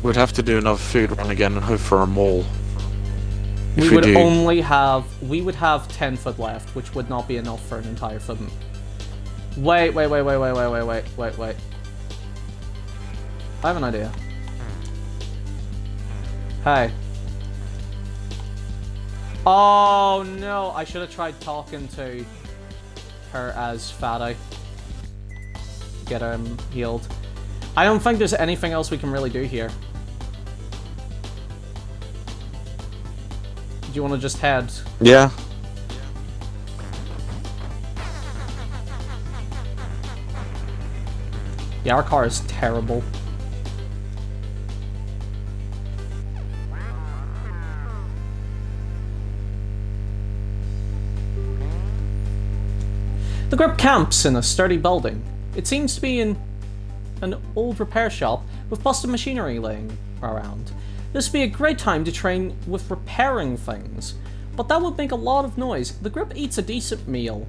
We'd have to do another food run again and hope for a mall. We would have 10 foot left, which would not be enough for an entire foot. Wait. I have an idea. Hey. Oh no, I should have tried talking to her as Fatty. Get him healed. I don't think there's anything else we can really do here. Do you want to just head? Yeah. Yeah, our car is terrible. The group camps in a sturdy building. It seems to be in an old repair shop with busted machinery laying around. This would be a great time to train with repairing things, but that would make a lot of noise. The group eats a decent meal.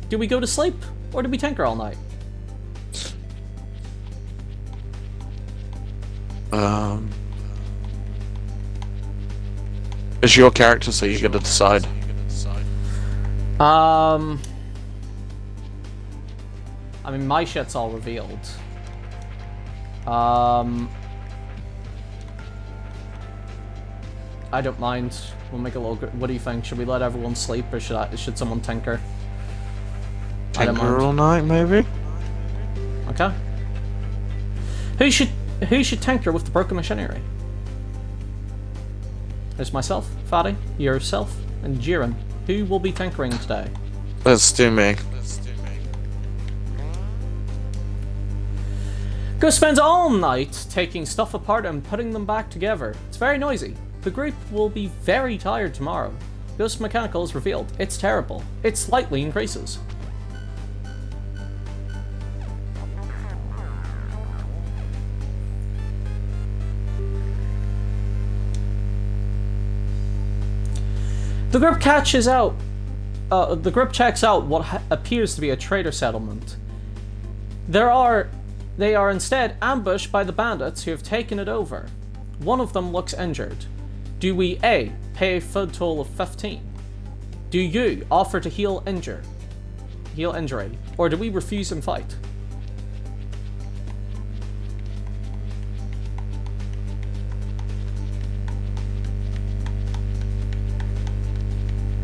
Do we go to sleep, or do we tinker all night? It's your character, so you get to decide. I mean, my shit's all revealed. I don't mind. We'll make a little. What do you think? Should we let everyone sleep, or should someone tinker? I don't Tinker mind. all night, maybe? Okay. Who should tinker with the broken machinery? There's myself, Fatty, yourself, and Jiren. Who will be tinkering today? Let's do me. Ghost spends all night taking stuff apart and putting them back together. It's very noisy. The group will be very tired tomorrow. Ghost Mechanical is revealed. It's terrible. It slightly increases. The group catches out. The group checks out what appears to be a trader settlement. They are instead ambushed by the bandits who have taken it over. One of them looks injured. Do we A, pay a food toll of 15? Do you offer to heal injury? Or do we refuse and fight?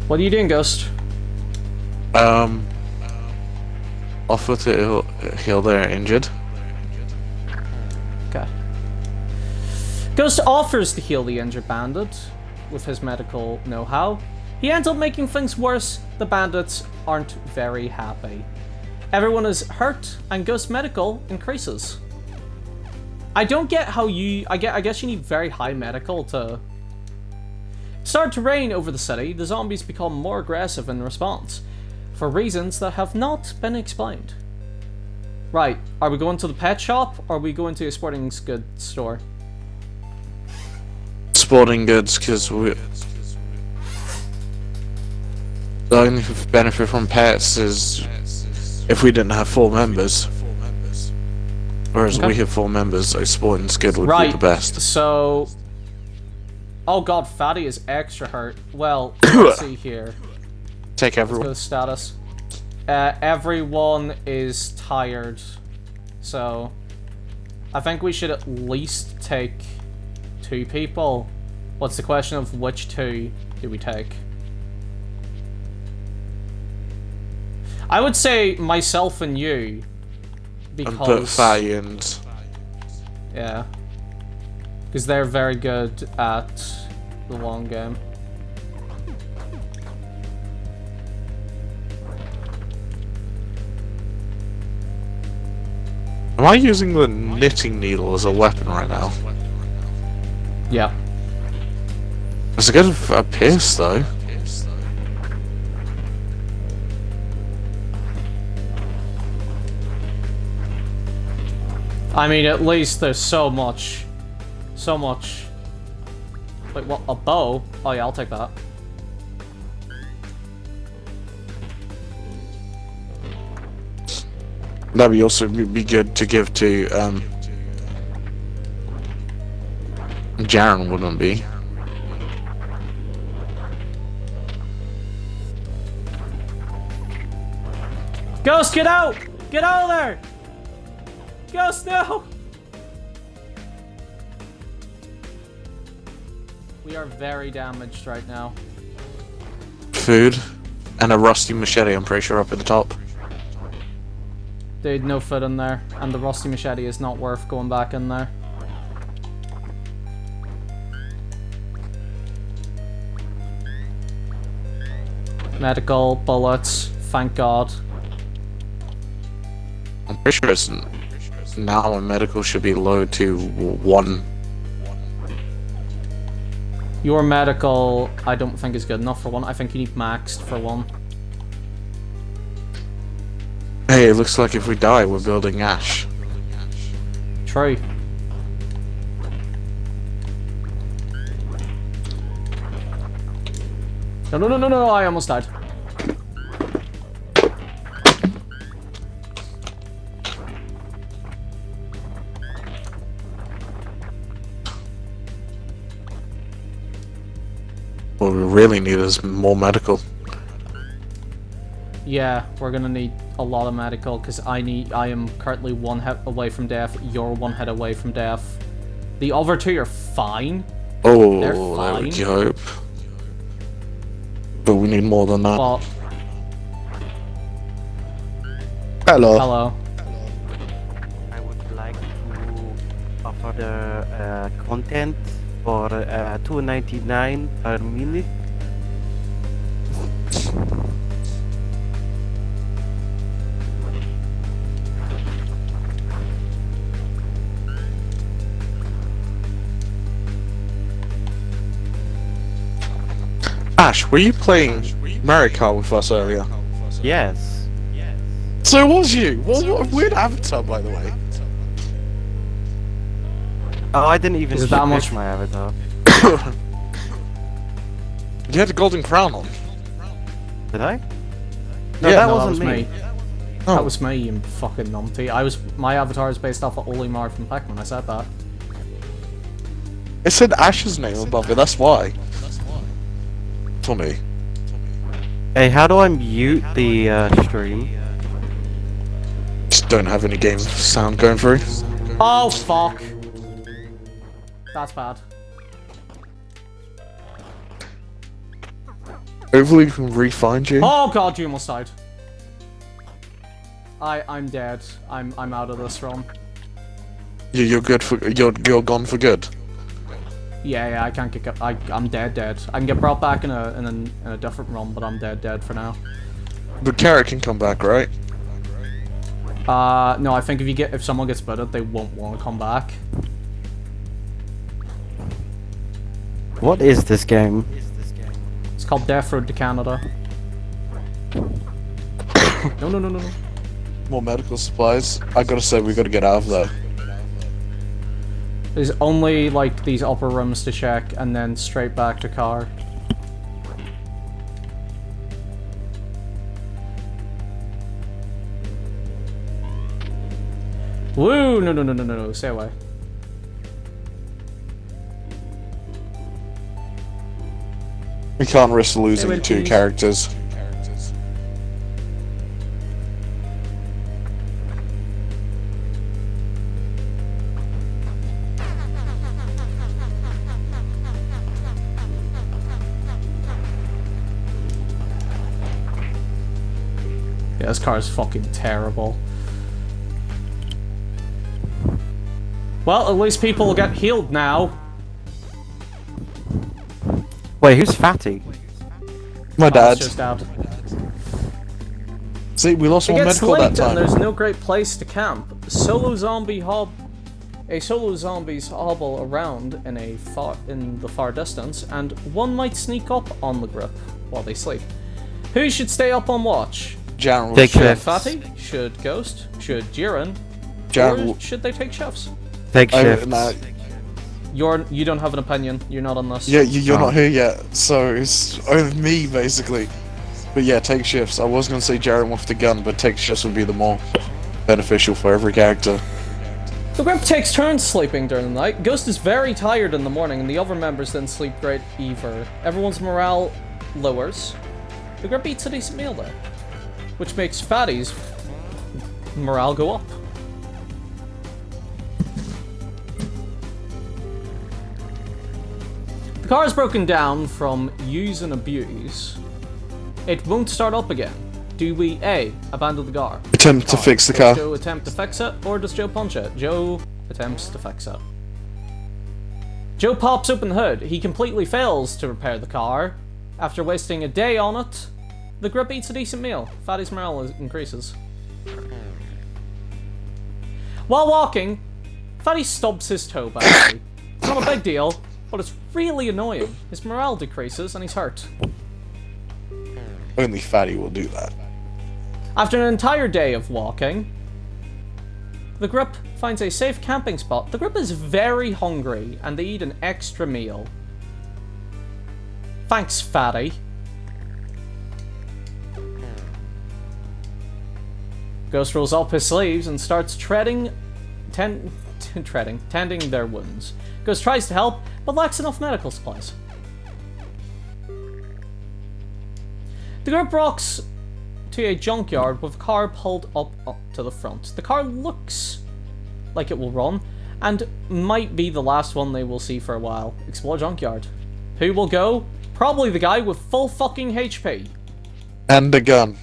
What are you doing, Ghost? Offer to heal their injured. Okay. Ghost offers to heal the injured bandit with his medical know-how. He ends up making things worse. The bandits aren't very happy. Everyone is hurt, and Ghost medical increases. I don't get how you... I guess you need very high medical to... It started to rain over the city. The zombies become more aggressive in response, for reasons that have not been explained. Right, are we going to the pet shop, or are we going to a sporting goods store? Sporting goods, because the only benefit from pets is if we didn't have 4 members. Whereas Okay. we have 4 members, so sporting goods would be the best. So... Oh god, Fatty is extra hurt. Well, let's see here. Take Let's go everyone. to status. Everyone is tired. So I think we should at least take 2 people. What's the question of which 2 do we take? I would say myself and you, And put because Fatty and... yeah, because they're very good at the long game. Am I using the knitting needle as a weapon right now? Yeah. It's a good a pierce though. I mean, at least there's so much. Wait, what? A bow? Oh yeah, I'll take that. That would also be good to give to Jaren, wouldn't it be? Ghost, get out! Get out of there! Ghost, no! We are very damaged right now. Food and a rusty machete, I'm pretty sure, up at the top. Dude, no foot in there, and the rusty machete is not worth going back in there. Medical, bullets, thank God. I'm pretty sure it's now my medical should be low to 1. Your medical, I don't think is good enough for 1. I think you need maxed for 1. Hey, it looks like if we die, we're building Ash. True. No, I almost died. What we really need is more medical. Yeah, we're gonna need a lot of medical, because I am currently 1 hit away from death, you're 1 hit away from death. The other 2 are fine. Oh, They're there we fine. go. But we need more than that. But, Hello. hello. I would like to offer the content for $2.99 per minute. Ash, were you playing Mario Kart with us earlier? Yes. So was you? What a weird avatar, by the way. Oh, I didn't even Is it that switch much- my avatar. You had a golden crown on. Did I? No, Yeah, that No, wasn't me. Oh. That was me, you fucking numpty. My avatar is based off of Olimar from Pac-Man, I said that. It said Ash's name above it, that's why. For me. Hey, how do I mute the stream? Just don't have any game sound going through. Oh, fuck. That's bad. Hopefully we can re-find you. Oh god, you almost died. I'm dead. I'm out of this run. You're good for you're gone for good. Yeah, I can't get. I'm dead. I can get brought back in a different run, but I'm dead for now. But Carrot can come back, right? No, I think if someone gets butted, they won't want to come back. What is this game? It's called Death Road to Canada. No. More medical supplies. I gotta say, we gotta get out of there. There's only like these upper rooms to check, and then straight back to car. Woo! No, stay away. We can't risk losing away, 2 please. characters. car is fucking terrible. Well, at least people will get healed now. Wait, who's Fatty? My Oh, dad. it's just out. See, we lost It one gets medical late that time. and there's no great place to camp. A solo zombies hobble around in the far distance, and one might sneak up on the group while they sleep. Who should stay up on watch? Jaren will Take shoot. shifts. Fatty? Should Ghost? Should Jiren? Jaren Or will... should they take shifts? Take shifts. Nah, You don't have an opinion. You're not on this. yeah, you're Oh. not here yet, so it's over me, basically. But yeah, take shifts. I was going to say Jaren with the gun, but take shifts would be the more beneficial for every character. The group takes turns sleeping during the night. Ghost is very tired in the morning, and the other members then sleep great either. Everyone's morale lowers. The group eats a decent meal though, which makes Fatty's morale go up. The car is broken down from use and abuse. It won't start up again. Do we A, abandon the car? Attempt to fix the Does car. Joe attempt to fix it, or does Joe punch it? Joe attempts to fix it. Joe pops open the hood. He completely fails to repair the car. After wasting a day on it, the group eats a decent meal. Fatty's morale increases. While walking, Fatty stubs his toe badly. It's not a big deal, but it's really annoying. His morale decreases and he's hurt. Only Fatty will do that. After an entire day of walking, the group finds a safe camping spot. The group is very hungry and they eat an extra meal. Thanks, Fatty. Ghost rolls up his sleeves and starts tending their wounds. Ghost tries to help, but lacks enough medical supplies. The group walks to a junkyard with a car pulled up to the front. The car looks like it will run, and might be the last one they will see for a while. Explore junkyard. Who will go? Probably the guy with full fucking HP. And the gun.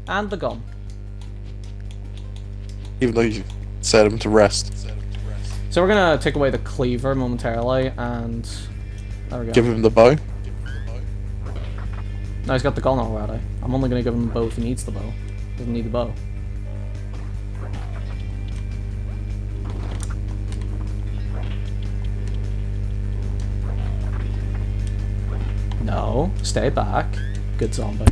And the gun. Even though you set him to rest. So we're gonna take away the cleaver momentarily, and there we go. Give him the bow. No, he's got the gun already. I'm only gonna give him the bow if he needs the bow. Doesn't need the bow. No, stay back. Good zombie.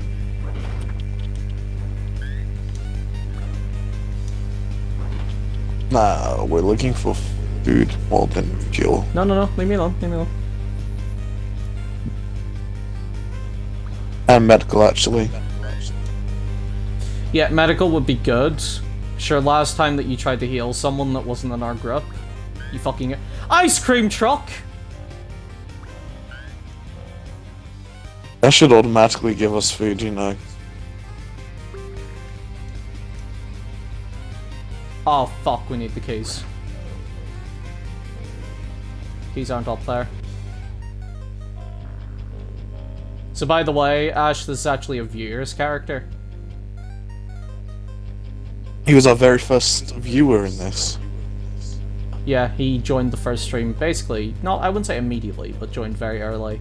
Nah, we're looking for food more than fuel. No, leave me alone, leave me alone. And medical, actually. Yeah, medical would be good. Sure, last time that you tried to heal someone that wasn't in our group, you fucking... Ice cream truck! That should automatically give us food, you know. Oh, fuck, we need the keys. Keys aren't up there. So, by the way, Ash, this is actually a viewer's character. He was our very first viewer in this. Yeah, he joined the first stream, basically, not, I wouldn't say immediately, but joined very early.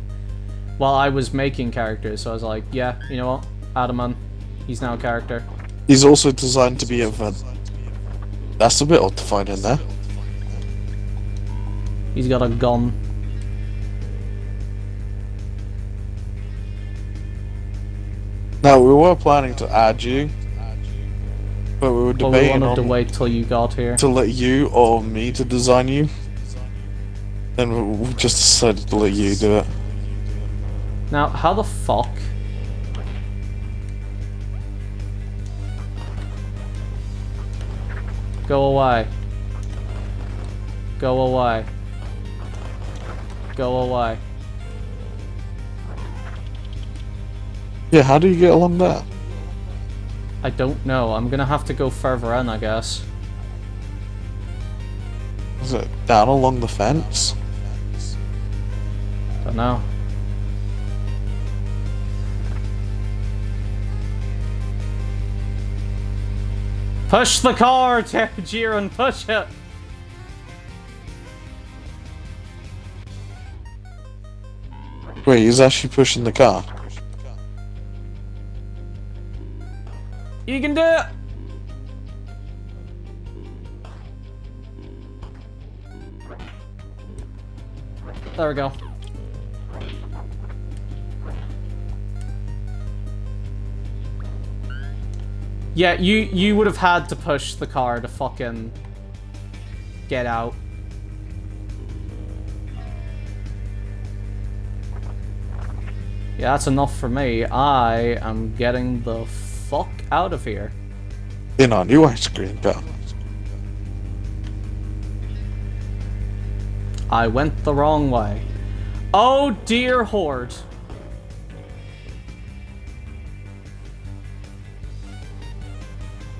While I was making characters, so I was like, yeah, you know what, Adaman, he's now a character. He's also designed to be a vet. That's a bit odd to find in there. He's got a gun. Now, we were planning to add you, but we were But we debating wanted to on wait till you got here. to let you or me to design you. Then we just decided to let you do it. Now, how the fuck? Go away. Go away. Go away. Yeah, how do you get along there? I don't know. I'm gonna have to go further in, I guess. Is it down along the fence? Don't know. Push the car, Jiren, push it! Wait, he's actually pushing the car. You can do it! There we go. Yeah, you would have had to push the car to fucking get out. Yeah, that's enough for me. I am getting the fuck out of here. In our new ice cream car. I went the wrong way. Oh dear Horde.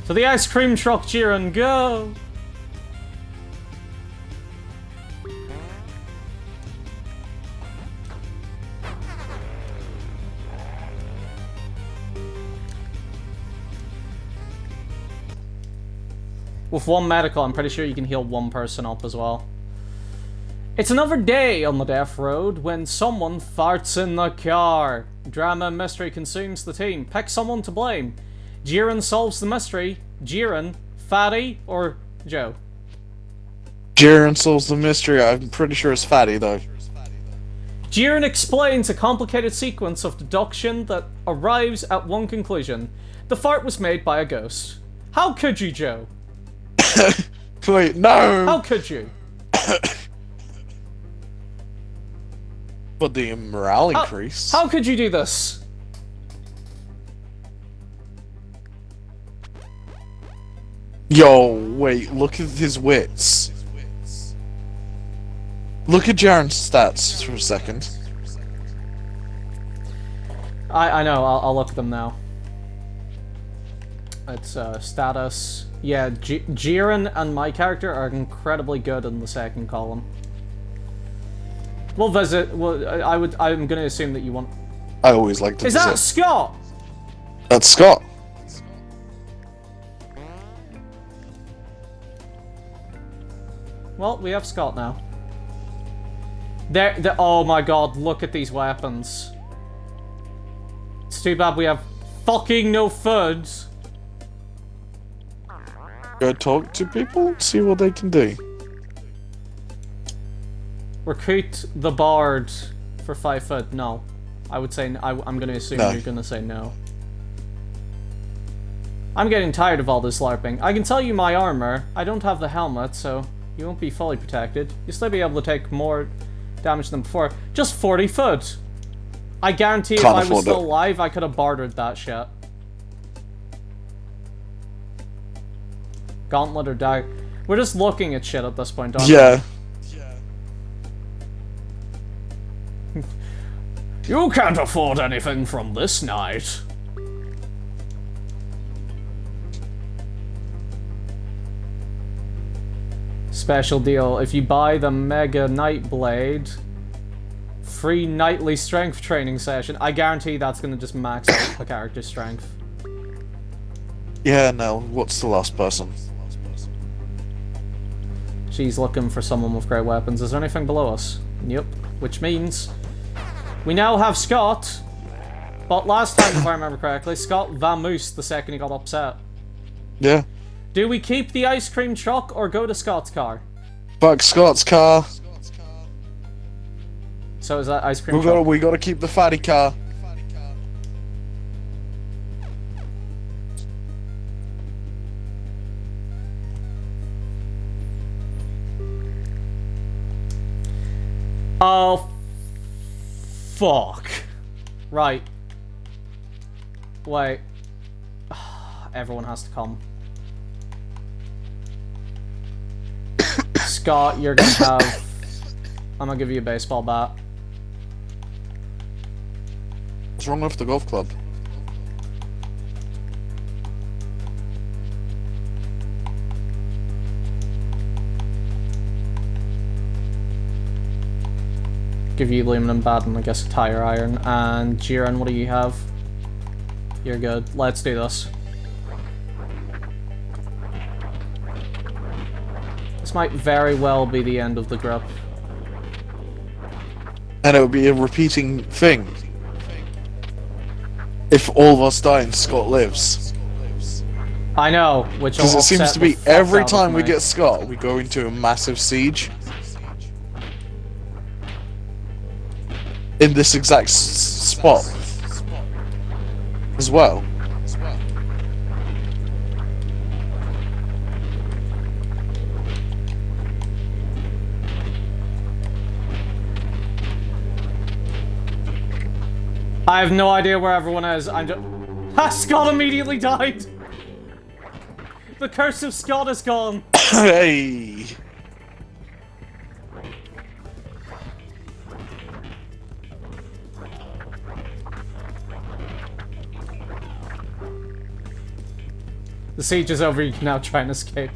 To the ice cream truck, Jiren, go! With one medical, I'm pretty sure you can heal one person up as well. It's another day on the death road when someone farts in the car. Drama and mystery consumes the team. Pick someone to blame. Jiren solves the mystery. Jiren, Fatty, or Joe? Jiren solves the mystery. I'm pretty sure it's Fatty, though. Jiren explains a complicated sequence of deduction that arrives at one conclusion. The fart was made by a ghost. How could you, Joe? Wait, no! How could you? But the morale increase. How could you do this? Yo, wait, look at his wits. Look at Jiren's stats for a second. I know, I'll look at them now. It's status. Yeah, Jiren and my character are incredibly good in the second column. We'll visit. Well, I'm gonna assume that you want. I always like to Is visit. that Scott? That's Scott. Well, we have Scott now. Oh my god, look at these weapons. It's too bad we have fucking no food. Go talk to people, see what they can do. Recruit the Bard for 5 foot. No. I would say, I'm gonna assume No. you're gonna say no. I'm getting tired of all this LARPing. I can tell you my armor. I don't have the helmet, so you won't be fully protected. You'll still be able to take more damage than before. Just 40 foot. I guarantee if Can't I was afford still it. alive, I could have bartered that shit. Gauntlet or die. We're just looking at shit at this point, aren't we? Yeah. You can't afford anything from this night. Special deal. If you buy the Mega Nightblade, free nightly strength training session. I guarantee that's gonna just max out the character's strength. Yeah, no, what's the last person? She's looking for someone with great weapons. Is there anything below us? Yep. Which means we now have Scott. But last time, if I remember correctly, Scott vamoosed the second he got upset. Yeah. Do we keep the ice cream truck or go to Scott's car? Fuck Scott's car. So is that ice cream truck? We gotta keep the fatty car. Oh, fuck. Right. Wait. Everyone has to come. Scott, you're gonna have... I'm gonna give you a baseball bat. What's wrong with the golf club? Give you aluminum bat and I guess a tire iron. And Jiren, what do you have? You're good. Let's do this. This might very well be the end of the group. And it would be a repeating thing. If all of us die and Scott lives. I know, which Because will it seems upset to the be fuck every out of time we me. get Scott, we go into a massive siege. In this exact spot. As well. I have no idea where everyone is. I'm just. Ha! Scott immediately died! The curse of Scott is gone! Hey! The siege is over, you can now try and escape.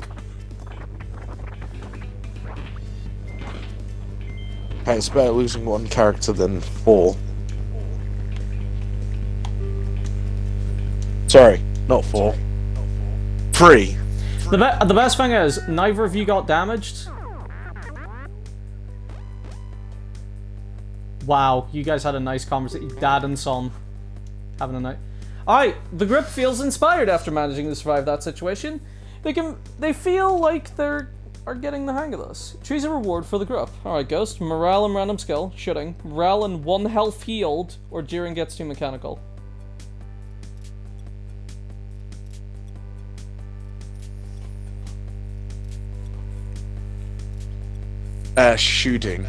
Hey, it's better losing one character than 4. Sorry, not 4. 3. The best thing is, neither of you got damaged. Wow, you guys had a nice conversation. Dad and son having a night. Alright, the group feels inspired after managing to survive that situation. They feel like are getting the hang of this. Choose a reward for the group. Alright, Ghost, morale and random skill, shooting, morale and 1 health healed, or Jiren gets too mechanical. Shooting.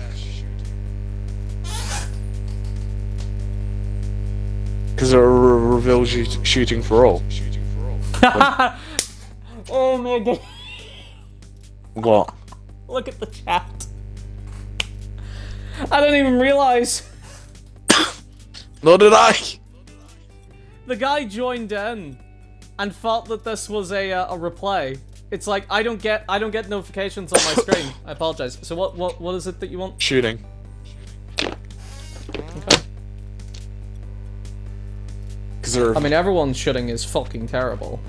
Because it reveals you shooting for all. Oh my god. What? Look at the chat. I didn't even realize. Nor did I! The guy joined in and thought that this was a replay. It's like I don't get notifications on my screen. I apologize. So what is it that you want? Shooting. Okay. I mean, everyone's shooting is fucking terrible.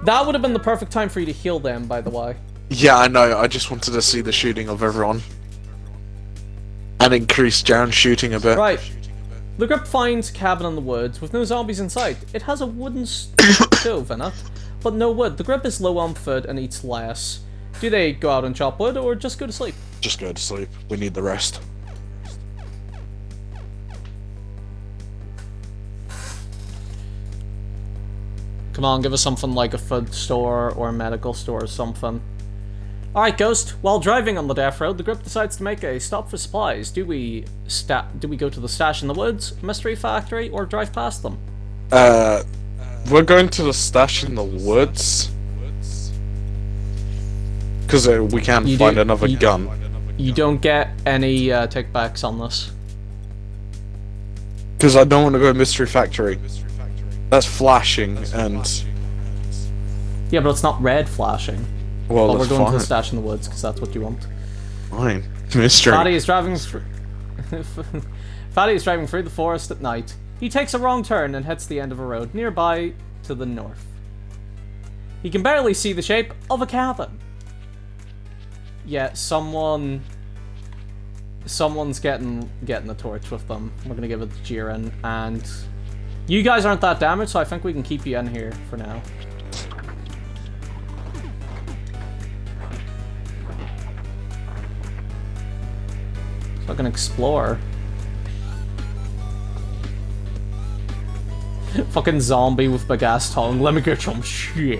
That would have been the perfect time for you to heal them, by the way. Yeah, I know. I just wanted to see the shooting of everyone. And increase Jaren's shooting a bit. Right. The group finds a cabin in the woods with no zombies in sight. It has a wooden stove in it, but no wood. The group is low on food and eats less. Do they go out and chop wood or just go to sleep? Just go to sleep. We need the rest. Come on, give us something like a food store or a medical store or something. Alright, Ghost. While driving on the death road, the group decides to make a stop for supplies. Do we go to the stash in the woods, mystery factory, or drive past them? We're going to the stash in the woods. Because we can find another gun. You don't get any takebacks on this. Because I don't want to go mystery factory. That's flashing and... Yeah, but it's not red flashing. Well, But we're that's going to the fine. stash in the woods, because that's what you want. Fine. Mystery. Fatty is driving through... Fatty is driving through the forest at night. He takes a wrong turn and hits the end of a road nearby to the north. He can barely see the shape of a cabin. Yeah, someone's getting a torch with them. We're gonna give it to Jiren, and you guys aren't that damaged, so I think we can keep you in here for now. So I can explore. Fucking zombie with big ass tongue. Let me get some shit.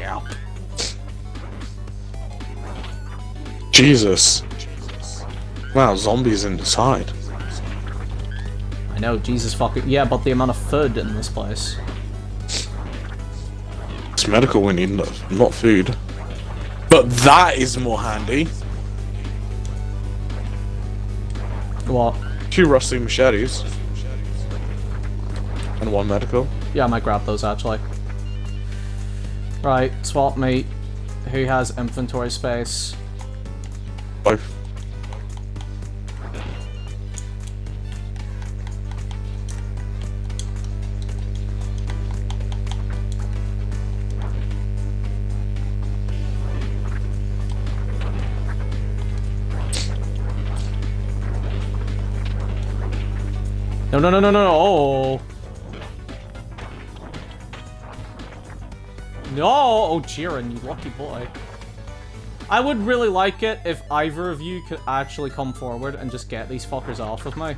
Jesus. Wow, zombies inside. I know, Jesus fucking... Yeah, but the amount of food in this place. It's medical we need, not food. But that is more handy. What? 2 rusty machetes. And 1 medical. Yeah, I might grab those, actually. Right, swap meet. Who has inventory space? Both. No, no, no, no, no, oh. No! Oh, Jiren, you lucky boy. I would really like it if either of you could actually come forward and just get these fuckers off with me.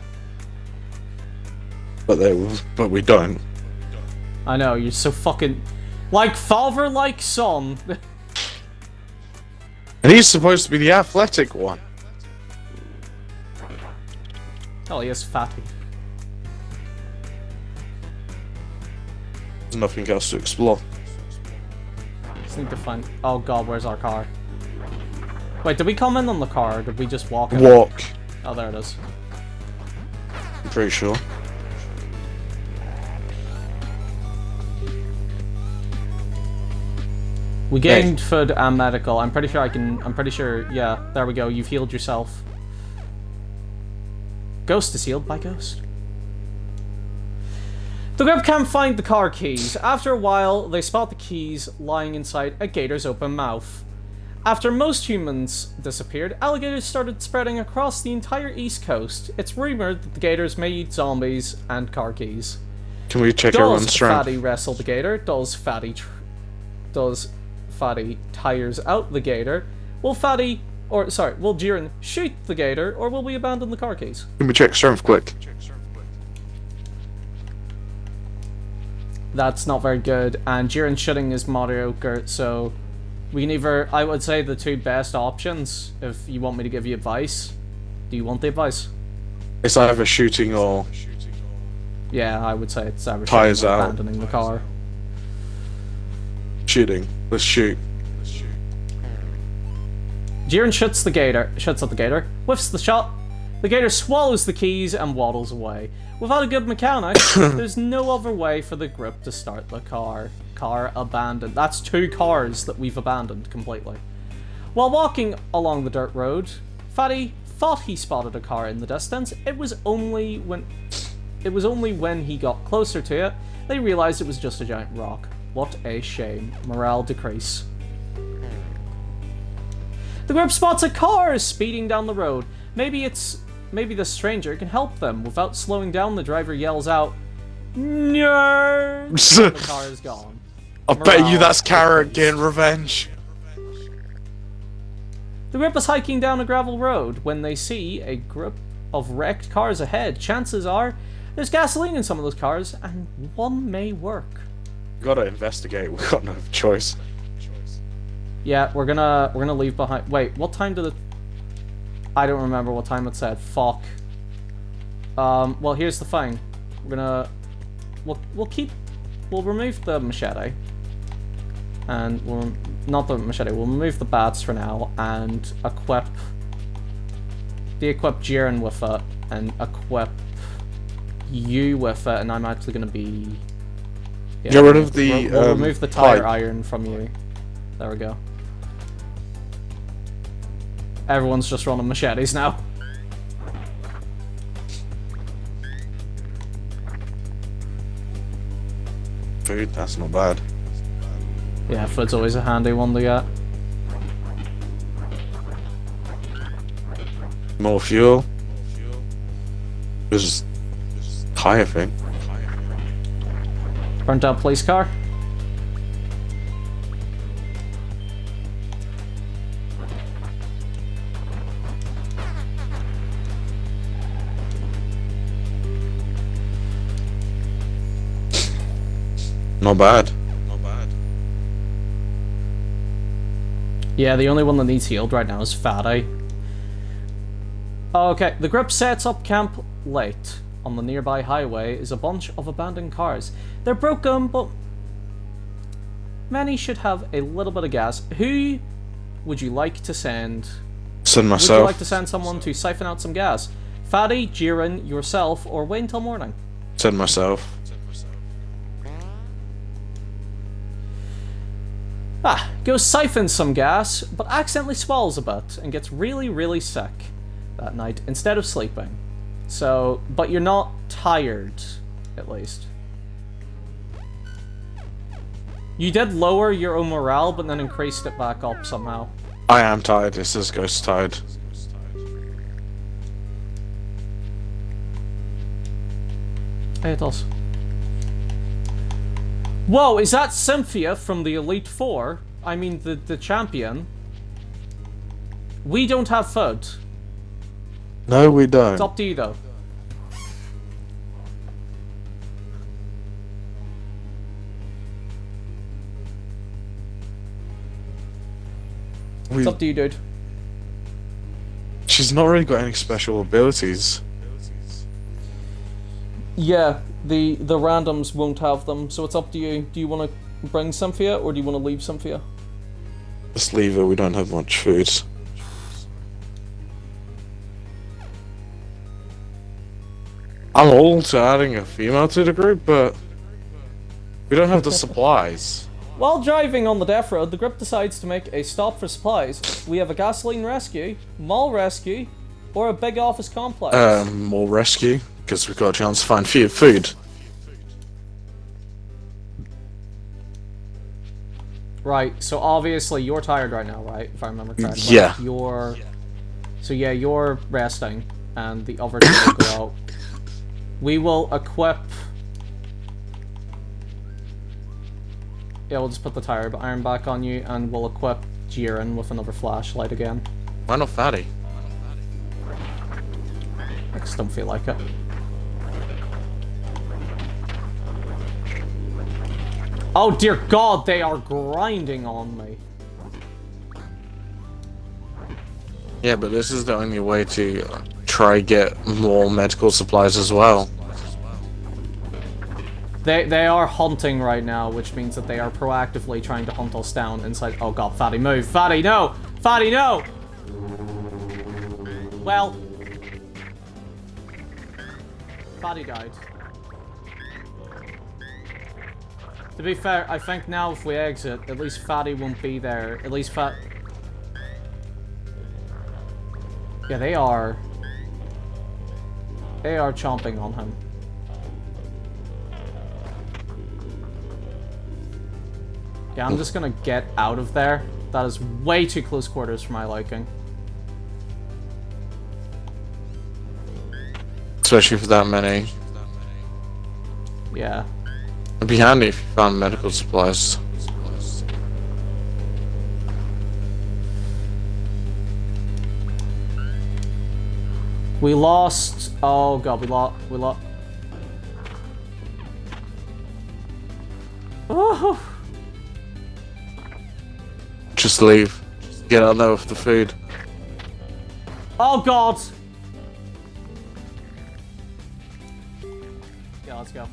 But we don't. I know, you're so fucking... Like, father-like son. And he's supposed to be the athletic one. Oh, he is fatty. There's nothing else to explore. Just need to find... Oh god, where's our car? Wait, did we come in on the car, or did we just walk in? Walk. Oh, there it is. I'm pretty sure. We gained food and medical. I'm pretty sure, yeah, there we go. You've healed yourself. Ghost is healed by Ghost. The group can't find the car keys. After a while, they spot the keys lying inside a gator's open mouth. After most humans disappeared, alligators started spreading across the entire East Coast. It's rumored that the gators may eat zombies and car keys. Can we check everyone's Does strength? Fatty wrestle the gator? Does Fatty tires out the gator? Will Jiren shoot the gator, or will we abandon the car keys? Can we check strength quick? That's not very good, and Jiren shooting is mediocre, so we can either... I would say the two best options, if you want me to give you advice. Do you want the advice? It's either shooting or... Yeah, I would say it's either Tires shooting or out. abandoning the car. Shooting. Let's shoot. Jiren shoots at the gator, whiffs the shot. The gator swallows the keys and waddles away. Without a good mechanic, there's no other way for the group to start the car. Car abandoned. That's 2 cars that we've abandoned completely. While walking along the dirt road, Fatty thought he spotted a car in the distance. It was only when he got closer to it, they realized it was just a giant rock. What a shame. Morale decrease. The group spots a car speeding down the road. Maybe the stranger can help them. Without slowing down, the driver yells out, "No!" The car is gone. I bet you Morale that's Kara decrease. getting revenge. The group is hiking down a gravel road when they see a group of wrecked cars ahead. Chances are there's gasoline in some of those cars, and one may work. We gotta investigate. We've got no choice. Yeah, we're gonna leave behind. Wait, what time did it? I don't remember what time it said. Fuck. Well, here's the thing. We'll remove the machete, and not the machete. We'll remove the bats for now and equip Jiren with it and equip you with it, and I'm actually gonna be. Yeah, Get rid of the. We'll remove the tire pipe. iron from you. There we go. Everyone's just running machetes now. Food. That's not bad. Yeah, food's always a handy one to get. More fuel. This tire thing. Burnt out police car. Not bad. Yeah, the only one that needs healed right now is Fatty. Okay, the group sets up camp late. On the nearby highway is a bunch of abandoned cars. They're broken, but many should have a little bit of gas. Who would you like to send? Send Would you myself. like to send someone to siphon out some gas? Fatty, Jiren, yourself, or wait until morning? Send myself. Goes siphons some gas, but accidentally swallows a bit and gets really, really sick that night instead of sleeping. So, but you're not tired, at least. You did lower your own morale, but then increased it back up somehow. I am tired. This is Ghost tired. Hey, it does. Whoa, is that Cynthia from the Elite Four? I mean, the champion. We don't have food. No, we don't. It's up to you, though. It's up to you, dude. She's not really got any special abilities. Yeah, the randoms won't have them, so it's up to you. Do you want to bring Cynthia, or do you want to leave Cynthia? Just leave her, we don't have much food. I'm all to adding a female to the group, but we don't have the supplies. While driving on the death road, the group decides to make a stop for supplies. We have a gasoline rescue, mall rescue, or a big office complex. More rescue, because we've got a chance to find food. Right, so obviously you're tired right now, right? If I remember correctly. Yeah. So yeah, you're resting, and the other two will go out. We will equip... Yeah, we'll just put the tire iron back on you, and we'll equip Jiren with another flashlight again. Why not Fatty? I just don't feel like it. Oh dear God, they are grinding on me. Yeah, but this is the only way to try get more medical supplies as well. They are hunting right now, which means that they are proactively trying to hunt us down inside. Oh God, Fatty, move! Fatty, no! Fatty, no! Well, Fatty died. To be fair, I think now if we exit, at least Fatty won't be there. At least Yeah, they are chomping on him. Yeah, I'm just gonna get out of there. That is way too close quarters for my liking. Especially for that many. Yeah. It'd be handy if you found medical supplies. We lost... Oh God, we lost... Oh! Just leave. Get out there with the food. Oh God! Yeah, let's go.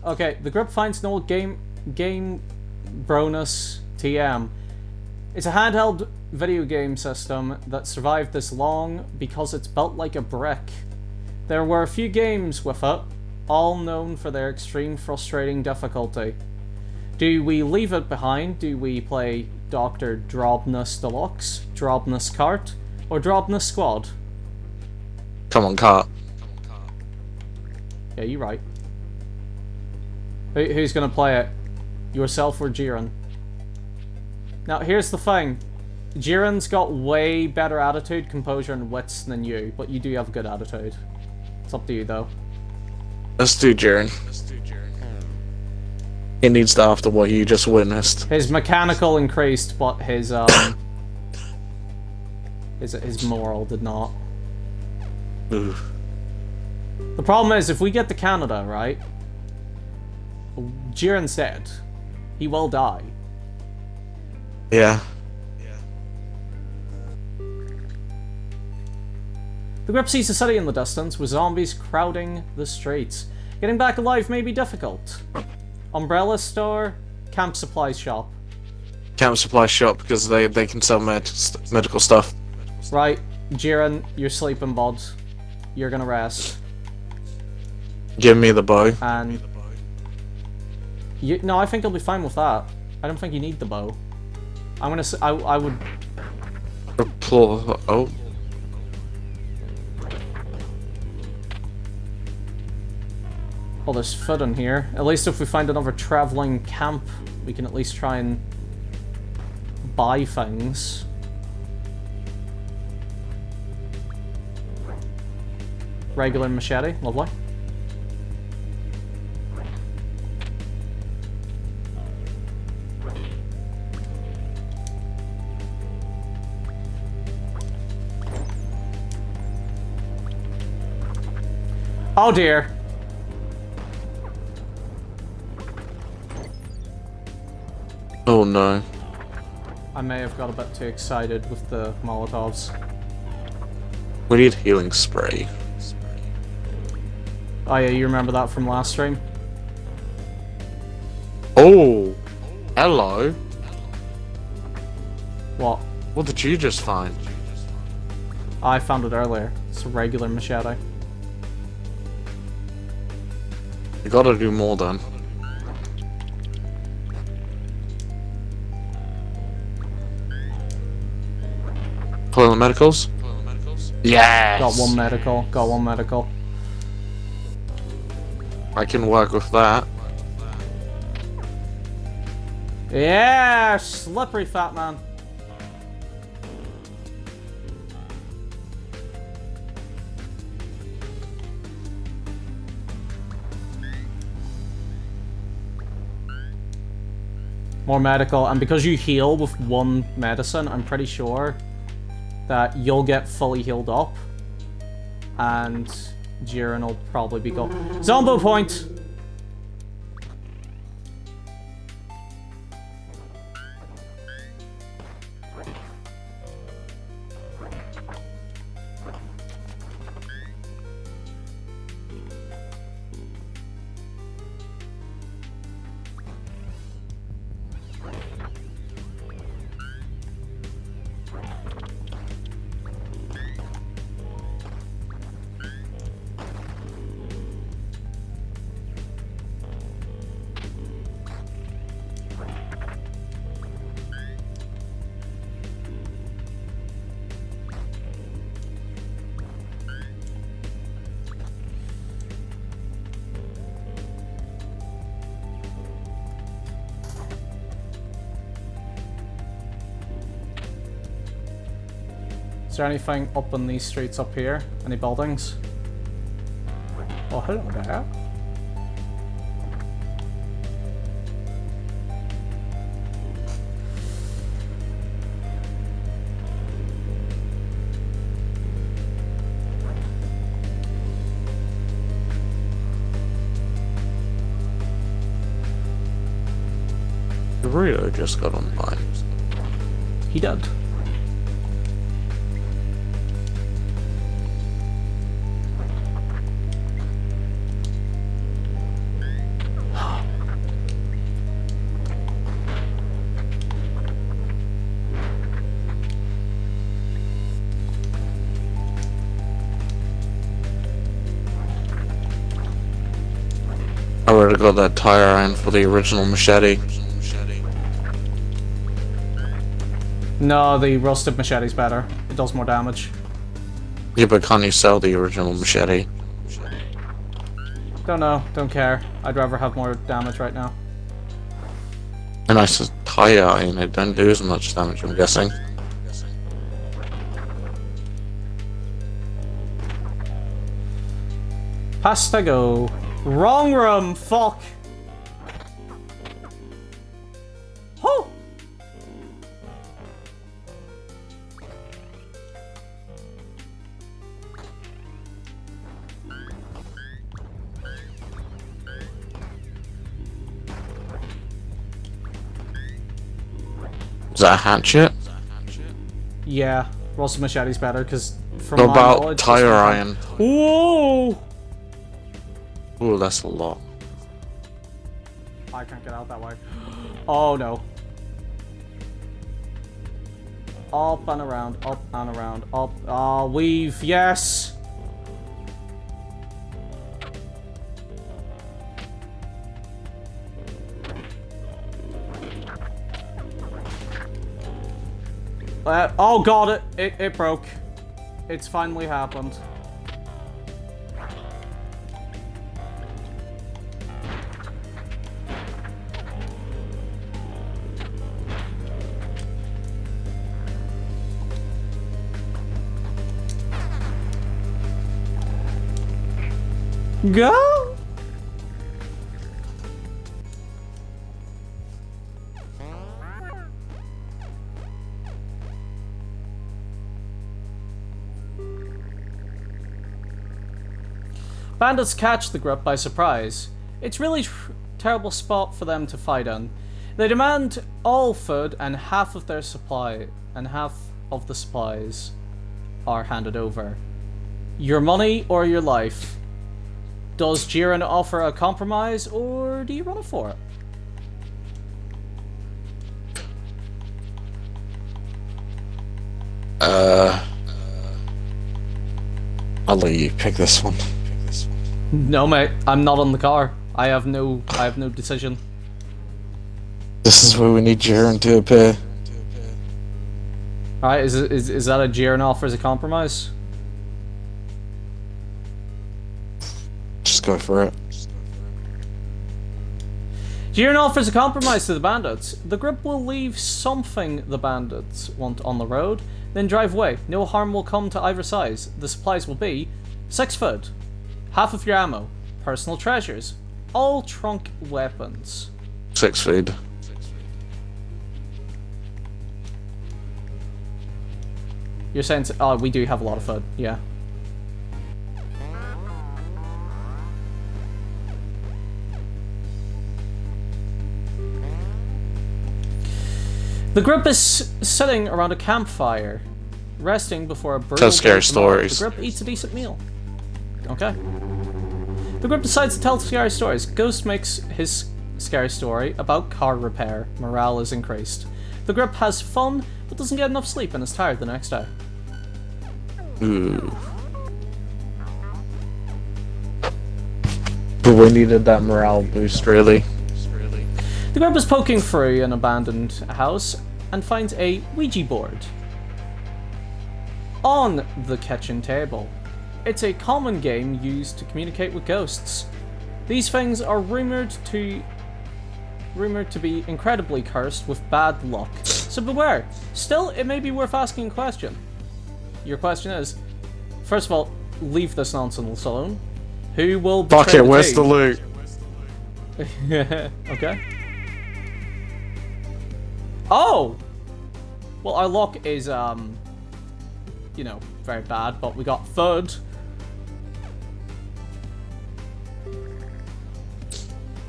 Okay, the group finds an old game Bronus TM. It's a handheld video game system that survived this long because it's built like a brick. There were a few games with it, all known for their extreme frustrating difficulty. Do we leave it behind? Do we play Dr. Drobnus Deluxe, Drobnus Kart, or Drobnus Squad? Come on, Cart. Yeah, you're right. Who's gonna play it? Yourself or Jiren? Now, here's the thing. Jiren's got way better attitude, composure, and wits than you, but you do have a good attitude. It's up to you, though. Let's do Jiren. He needs that after what you just witnessed. His mechanical increased, but his his moral did not. Ooh. The problem is, if we get to Canada, right? Jiren's dead. He will die. Yeah. The group sees a city in the distance with zombies crowding the streets. Getting back alive may be difficult. Umbrella store, camp supplies shop. Camp supply shop because they can sell medical stuff. Right, Jiren, you're sleeping, bud. You're gonna rest. Give me the bow. And no, I think you'll be fine with that. I don't think you need the bow. I'm gonna. I would. Oh. I Well, there's food in here. At least if we find another traveling camp, we can at least try and buy things. Regular machete, lovely. Oh dear. Oh no. I may have got a bit too excited with the Molotovs. We need healing spray. Oh yeah, you remember that from last stream? Oh! Hello! What? What did you just find? I found it earlier. It's a regular machete. You gotta do more then. Pull the medicals? Yes! Got one medical, got one medical. I can work with that. Yeah, slippery fat man. More medical, and because you heal with one medicine, I'm pretty sure that you'll get fully healed up, and Jiren will probably be gone. Zombo point! Is there anything up on these streets up here? Any buildings? Oh, hello there. Rio just got online. He did. I already got that tire iron for the original machete. No, the rusted machete's better. It does more damage. Yeah, but can't you sell the original machete? Don't know, don't care. I'd rather have more damage right now. And I said tire iron, it don't do as much damage, I'm guessing. Pasta go. Wrong room, fuck! Oh! Is that a hatchet? Yeah, rusted machete's better, because from What my about knowledge, it's tire not- iron? Whoa! Ooh, that's a lot. I can't get out that way. Oh no. Up and around, up and around, up. Ah, weave, yes! Oh god, it broke. It's finally happened. Go! Bandits catch the group by surprise. It's really terrible spot for them to fight in. They demand all food and half of their supply, and half of the supplies are handed over. Your money or your life. Does Jiren offer a compromise, or do you run it for it? I'll let you pick this one. No, mate. I'm not on the car. I have no decision. This is where we need Jiren to appear. All right, is that a Jiren offer as a compromise? Just go for it. Jiren offers a compromise to the bandits. The group will leave something the bandits want on the road, then drive away. No harm will come to either side. The supplies will be 6 food, half of your ammo, personal treasures, all trunk weapons. 6 food. You're saying, oh, we do have a lot of food, yeah. The group is sitting around a campfire, resting before a brutal Tell scary day tomorrow. stories. The group eats a decent meal. Okay. The group decides to tell scary stories. Ghost makes his scary story about car repair. Morale is increased. The group has fun, but doesn't get enough sleep and is tired the next day. Ooh. But we needed that morale boost, really. The group is poking through an abandoned house and finds a Ouija board on the kitchen table. It's a common game used to communicate with ghosts. These things are rumored to be incredibly cursed with bad luck, so beware. Still, it may be worth asking a question. Your question is, first of all, leave this nonsense alone. Who will betray Fuck it, where's the team? loot? Okay. Oh! Well, our luck is, you know, very bad, but we got third.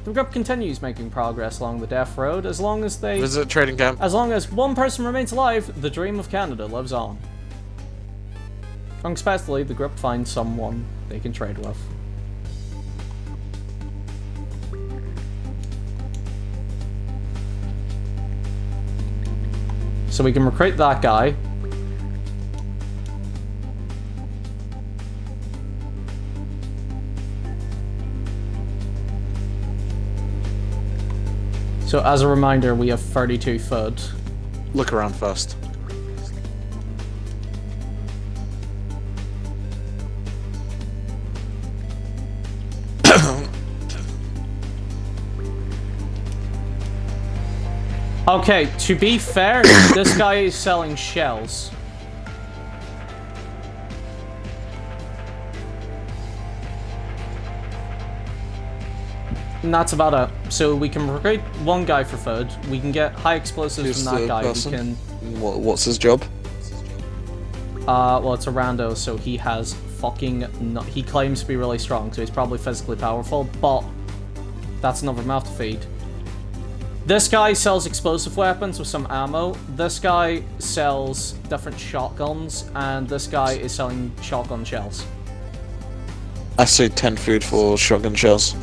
The group continues making progress along the death road as long as they... Visit trading camp. As long as one person remains alive, the dream of Canada lives on. Unexpectedly, the group finds someone they can trade with. So we can recruit that guy. So as a reminder, we have 32 food. Look around first. Okay, to be fair, this guy is selling shells. And that's about it. So we can recruit one guy for food. We can get high explosives Who's from that the guy. person? We can. What's his job? Well, it's a rando, so he has fucking. He claims to be really strong, so he's probably physically powerful. But that's another mouth to feed. This guy sells explosive weapons with some ammo. This guy sells different shotguns, and this guy is selling shotgun shells. I say 10 food for shotgun shells.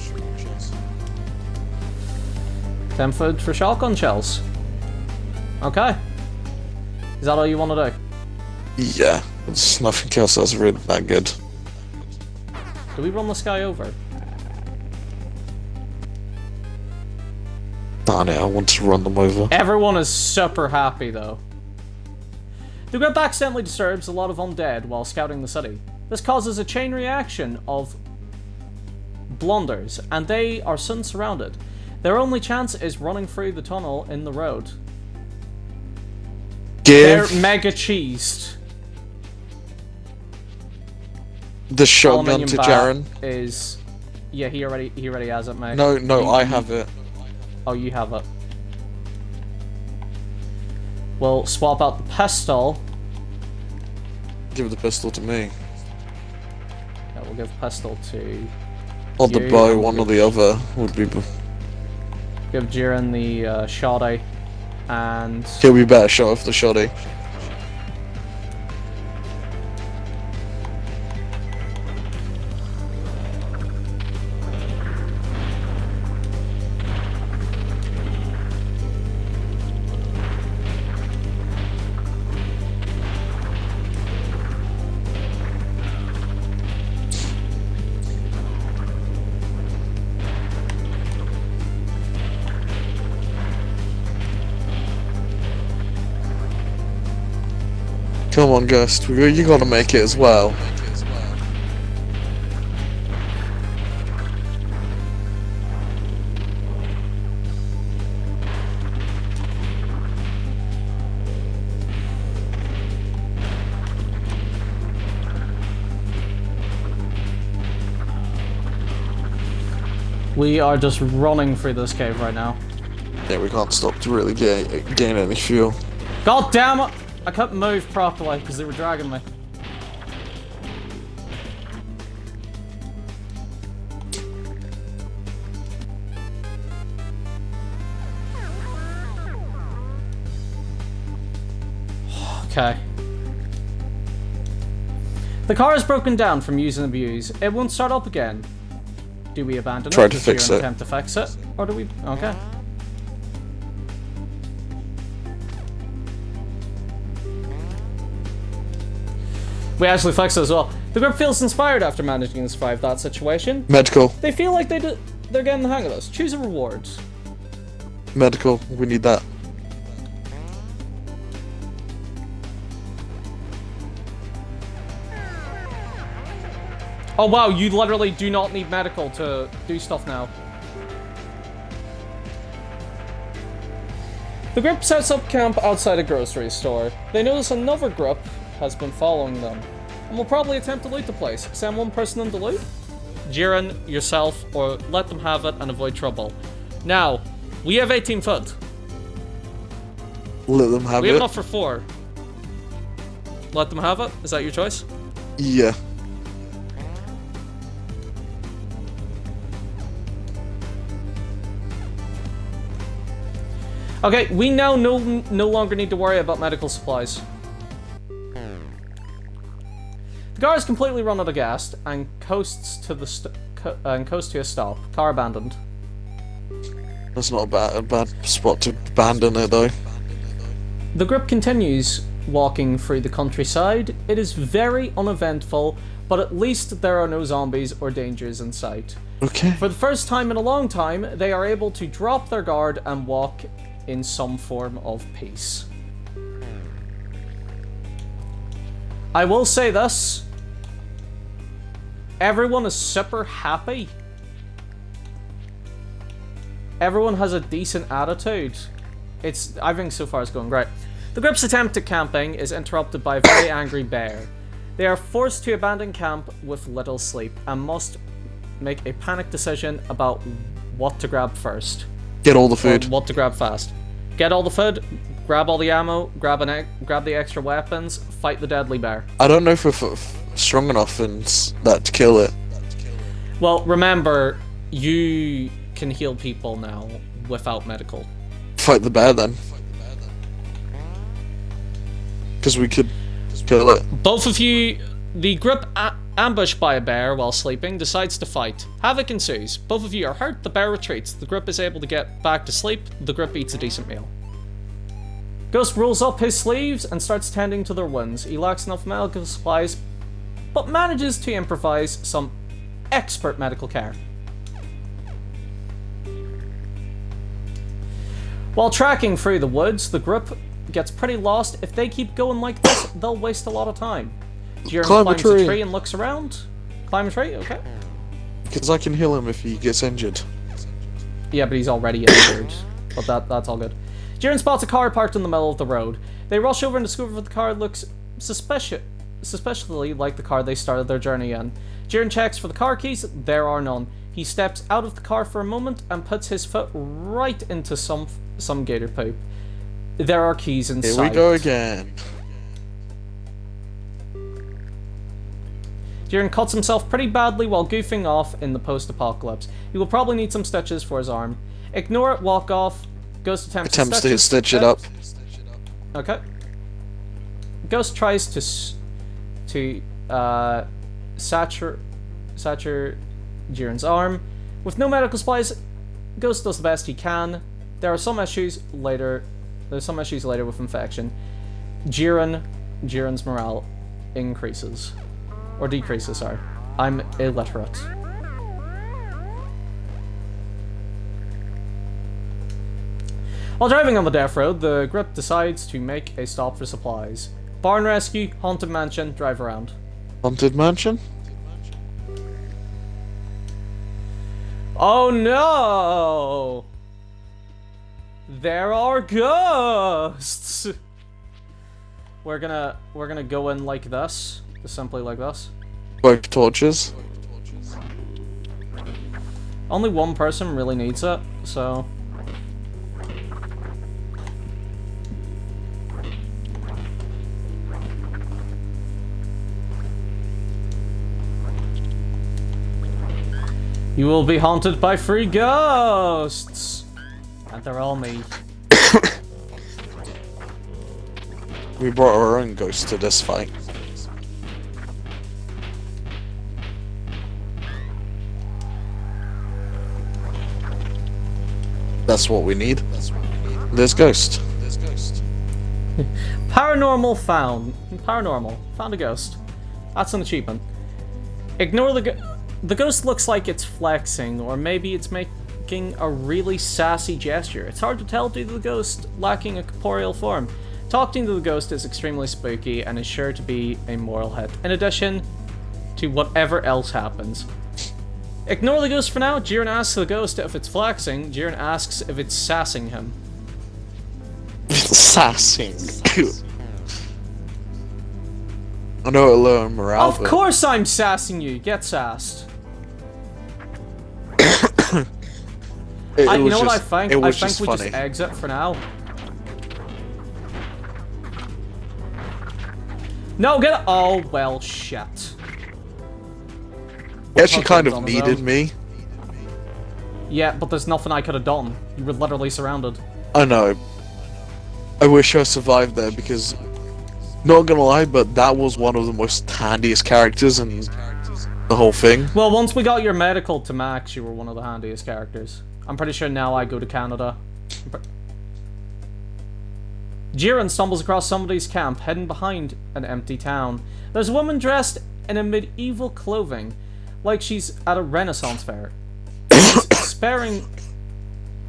10 food for shotgun shells. Okay. Is that all you want to do? Yeah, there's nothing else that's really that good. Do we run this guy over? Darn it, I want to run them over. Everyone is super happy, though. The group accidentally disturbs a lot of undead while scouting the city. This causes a chain reaction of blunders, and they are soon surrounded. Their only chance is running through the tunnel in the road. They're Give mega cheesed. the shotgun Aluminium to bat Jaren. is Yeah, he already has it, mate. No, I have it. Oh, you have it. We'll swap out the pistol. Give the pistol to me. Yeah, we'll give pistol to... Or the You- bow, one or the other would be. Give Jiren the shoddy. And... He'll be better shot off the shoddy. Come on, Gust. You gotta make it as well. We are just running through this cave right now. Yeah, we can't stop to really gain any fuel. God damn it! I couldn't move properly because they were dragging me. Okay. The car is broken down from use and abuse. It won't start up again. Do we abandon Try it? to Is fix there an it. attempt to fix it? Or do we... Okay. We actually fixed it as well. The group feels inspired after managing to survive that situation. Medical. They feel like they're getting the hang of this. Choose a reward. Medical. We need that. Oh wow, you literally do not need medical to do stuff now. The group sets up camp outside a grocery store. They notice another group has been following them, and will probably attempt to loot the place. Send one person in to loot. Jiren, yourself, or let them have it and avoid trouble. Now, we have 18 food. Let them have We have it. enough for 4. Let them have it? Is that your choice? Yeah. Okay, we now no longer need to worry about medical supplies. The car is completely run out of gas and coasts to a stop. Car abandoned. That's not a bad spot to abandon it, though. The group continues walking through the countryside. It is very uneventful, but at least there are no zombies or dangers in sight. Okay. For the first time in a long time, they are able to drop their guard and walk in some form of peace. I will say this. Everyone is super happy. Everyone has a decent attitude. I think so far it's going great. The group's attempt at camping is interrupted by a very angry bear. They are forced to abandon camp with little sleep and must make a panic decision about what to grab first. Get all the Or food. what to grab fast. Get all the food, grab all the ammo, grab the extra weapons, fight the deadly bear. I don't know if we're strong enough in that to kill it. Well, remember, you can heal people now without medical. Fight the bear then. Because we could kill it. Both of you, the group ambushed by a bear while sleeping, decides to fight. Havoc ensues. Both of you are hurt, the bear retreats. The group is able to get back to sleep. The group eats a decent meal. Ghost rolls up his sleeves and starts tending to their wounds. He lacks enough medical supplies, but manages to improvise some expert medical care. While tracking through the woods, the group gets pretty lost. If they keep going like this, they'll waste a lot of time. Jiren Climb a climbs tree. a tree and looks around. Climb a tree? Okay. Because I can heal him if he gets injured. Yeah, but he's already injured. But that's all good. Jiren spots a car parked in the middle of the road. They rush over and discover that the car looks suspiciously like the car they started their journey in. Jiren checks for the car keys. There are none. He steps out of the car for a moment and puts his foot right into some gator poop. There are keys inside. Here we go again. Jiren cuts himself pretty badly while goofing off in the post-apocalypse. He will probably need some stitches for his arm. Ignore it, walk off. Ghost attempts to stitch it up. Okay. Ghost tries to sature Jiren's arm. With no medical supplies, Ghost does the best he can. There are some issues later. There's some issues later with infection. Jiren's morale increases. Or decreases, sorry. I'm illiterate. While driving on the death road, the group decides to make a stop for supplies. Barn rescue, haunted mansion, drive around. Haunted mansion? Oh no! There are ghosts! We're gonna go in like this. Just simply like this. Like torches? Only one person really needs it, so... You will be haunted by 3 ghosts! And they're all me. We brought our own ghost to this fight. That's what we need. There's ghost. Paranormal found. Paranormal. Found a ghost. That's an achievement. Ignore the ghost looks like it's flexing, or maybe it's making a really sassy gesture. It's hard to tell due to the ghost lacking a corporeal form. Talking to the ghost is extremely spooky and is sure to be a moral hit, in addition to whatever else happens. Ignore the ghost for now. Jiren asks the ghost if it's flexing. Jiren asks if it's sassing him. Sassing. I know it'll lower morale. Of course I'm sassing you. Get sassed. You know what I think? I think we funny. just exit for now. No, get it. Oh, well, shit. He actually kind on of his needed own. me. Yeah, but there's nothing I could have done. You were literally surrounded. I know. I wish I survived there because, not gonna lie, but that was one of the most handiest characters in the whole thing. Well, once we got your medical to max, you were one of the handiest characters. I'm pretty sure now I go to Canada. Jiren stumbles across somebody's camp, hidden behind an empty town. There's a woman dressed in a medieval clothing, like she's at a Renaissance fair.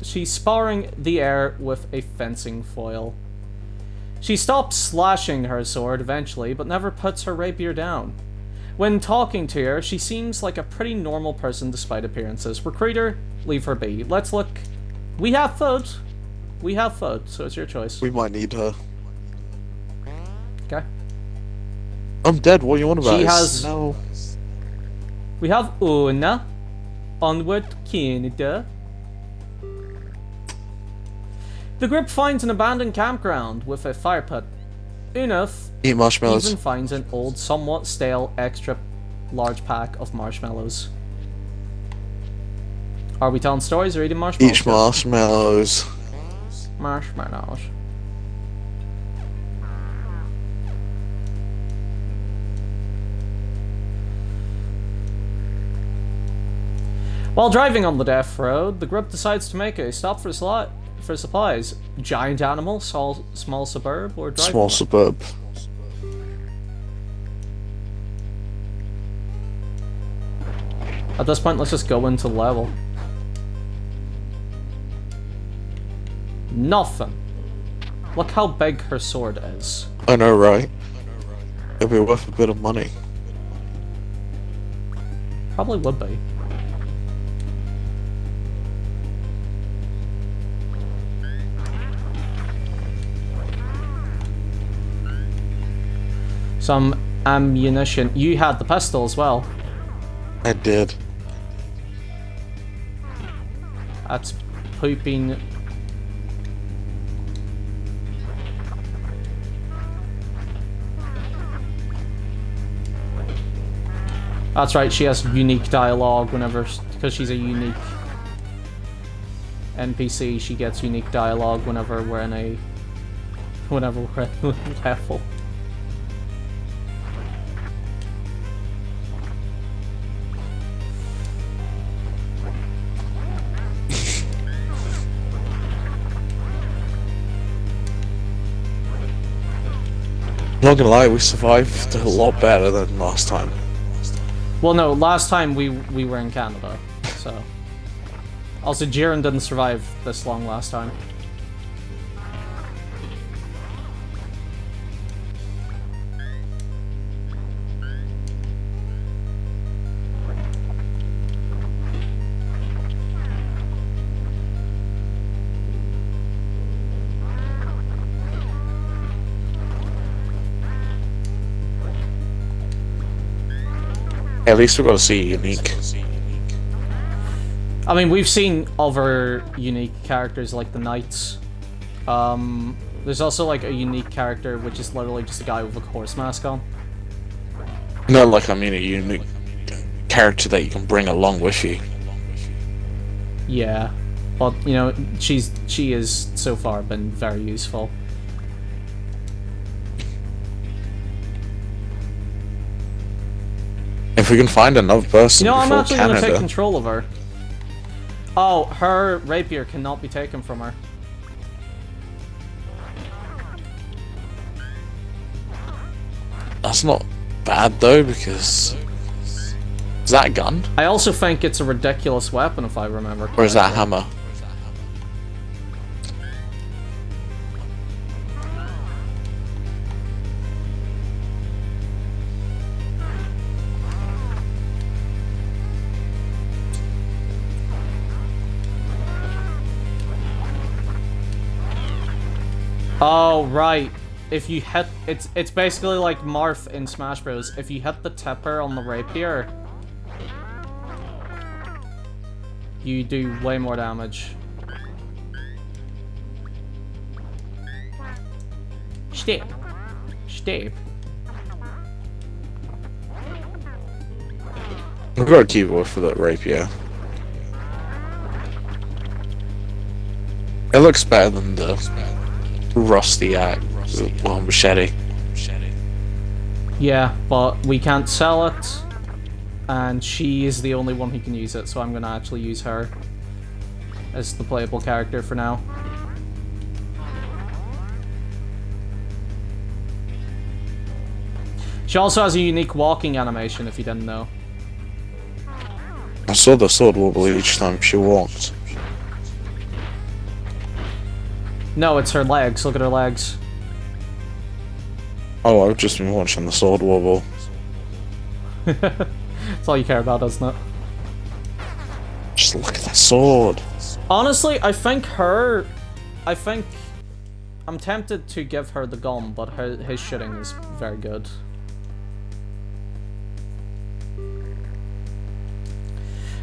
She's sparring the air with a fencing foil. She stops slashing her sword eventually, but never puts her rapier down. When talking to her, she seems like a pretty normal person despite appearances. Recruiter, leave her be. Let's look. We have food. We have food, so it's your choice. We might need her. Okay. I'm dead, what are you on about? She has... No. We have Una. Onward, Canada. The group finds an abandoned campground with a fire pit. Una Eat marshmallows. even finds an old, somewhat stale, extra large pack of marshmallows. Are we telling stories or eating marshmallows? Eat marshmallows. Marshmallows. While driving on the death road, the group decides to make a stop for supplies. Giant animal, small suburb, or driving Small one? suburb. At this point, let's just go into level. Nothing. Look how big her sword is. I know, right? It'll be worth a bit of money. Probably would be. Some ammunition. You had the pistol as well. I did. That's pooping. That's right, she has unique dialogue whenever, because she's a unique NPC, she gets unique dialogue whenever we're in a, whenever we're in level. Not gonna lie, we survived a lot better than last time. Well, no, last time we were in Canada, so. Also, Jiren didn't survive this long last time. At least we got to see unique. I mean, we've seen other unique characters like the Knights. There's also like a unique character which is literally just a guy with a horse mask on. Not like I mean a unique character that you can bring along with you. Yeah, but you know, she is so far been very useful. If we can find another person You know, I'm before actually Canada, gonna take control of her. Oh, her rapier cannot be taken from her. that's not bad though, because is that a gun I also think it's a ridiculous weapon, if I remember correctly. or is that a hammer? Oh, right. If you hit... It's basically like Marth in Smash Bros. If you hit the tipper on the rapier, you do way more damage. Step. Step. We've got a keyboard for that rapier. It looks better than the rusty machete. Yeah, but we can't sell it, and she is the only one who can use it, so I'm gonna actually use her as the playable character for now. She also has a unique walking animation, if you didn't know. I saw the sword wobble each time she walked. No, it's her legs. Look at her legs. Oh, I've just been watching the sword wobble. That's all you care about, isn't it? Just look at that sword. Honestly, I think I'm tempted to give her the gun, but his shooting is very good.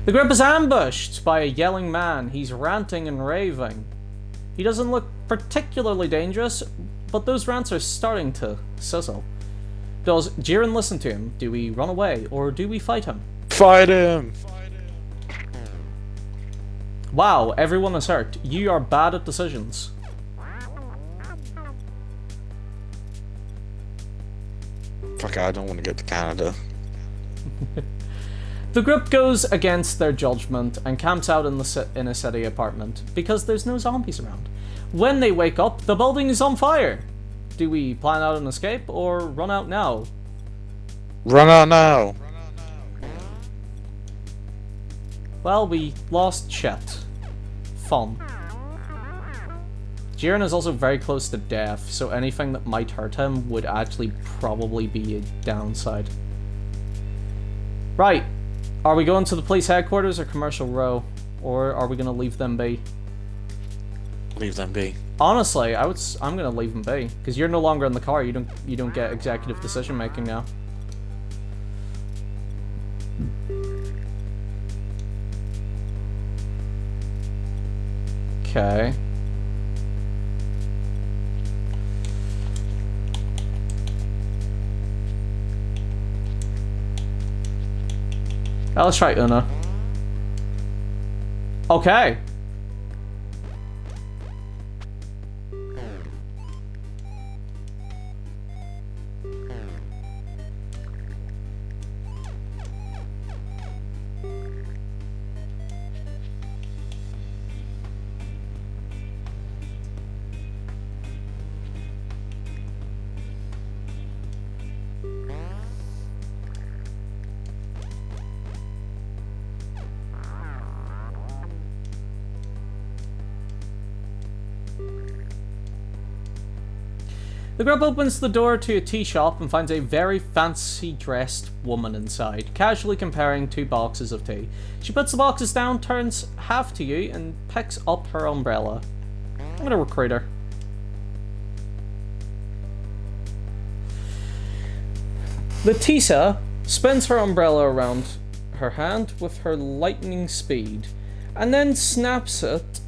The group is ambushed by a yelling man. He's ranting and raving. He doesn't look particularly dangerous, but those rants are starting to sizzle. Does Jiren listen to him? Do we run away, or do we fight him? Fight him! Wow, everyone is hurt. You are bad at decisions. Fuck, I don't want to go to Canada. The group goes against their judgment and camps out in a city apartment because there's no zombies around. When they wake up, the building is on fire. Do we plan out an escape or run out now? Run out now! Well, we lost Chet. Fun. Jiren is also very close to death, so anything that might hurt him would actually probably be a downside. Right. Are we going to the police headquarters or Commercial Row? Or are we going to leave them be? Leave them be. Honestly, I'm going to leave them be, because you're no longer in the car. You don't get executive decision making now. Okay. Now let's try Una. Okay. The group opens the door to a tea shop and finds a very fancy-dressed woman inside, casually comparing 2 boxes of tea. She puts the boxes down, turns half to you, and picks up her umbrella. I'm gonna recruit her. Letisa spins her umbrella around her hand with her lightning speed, and then snaps it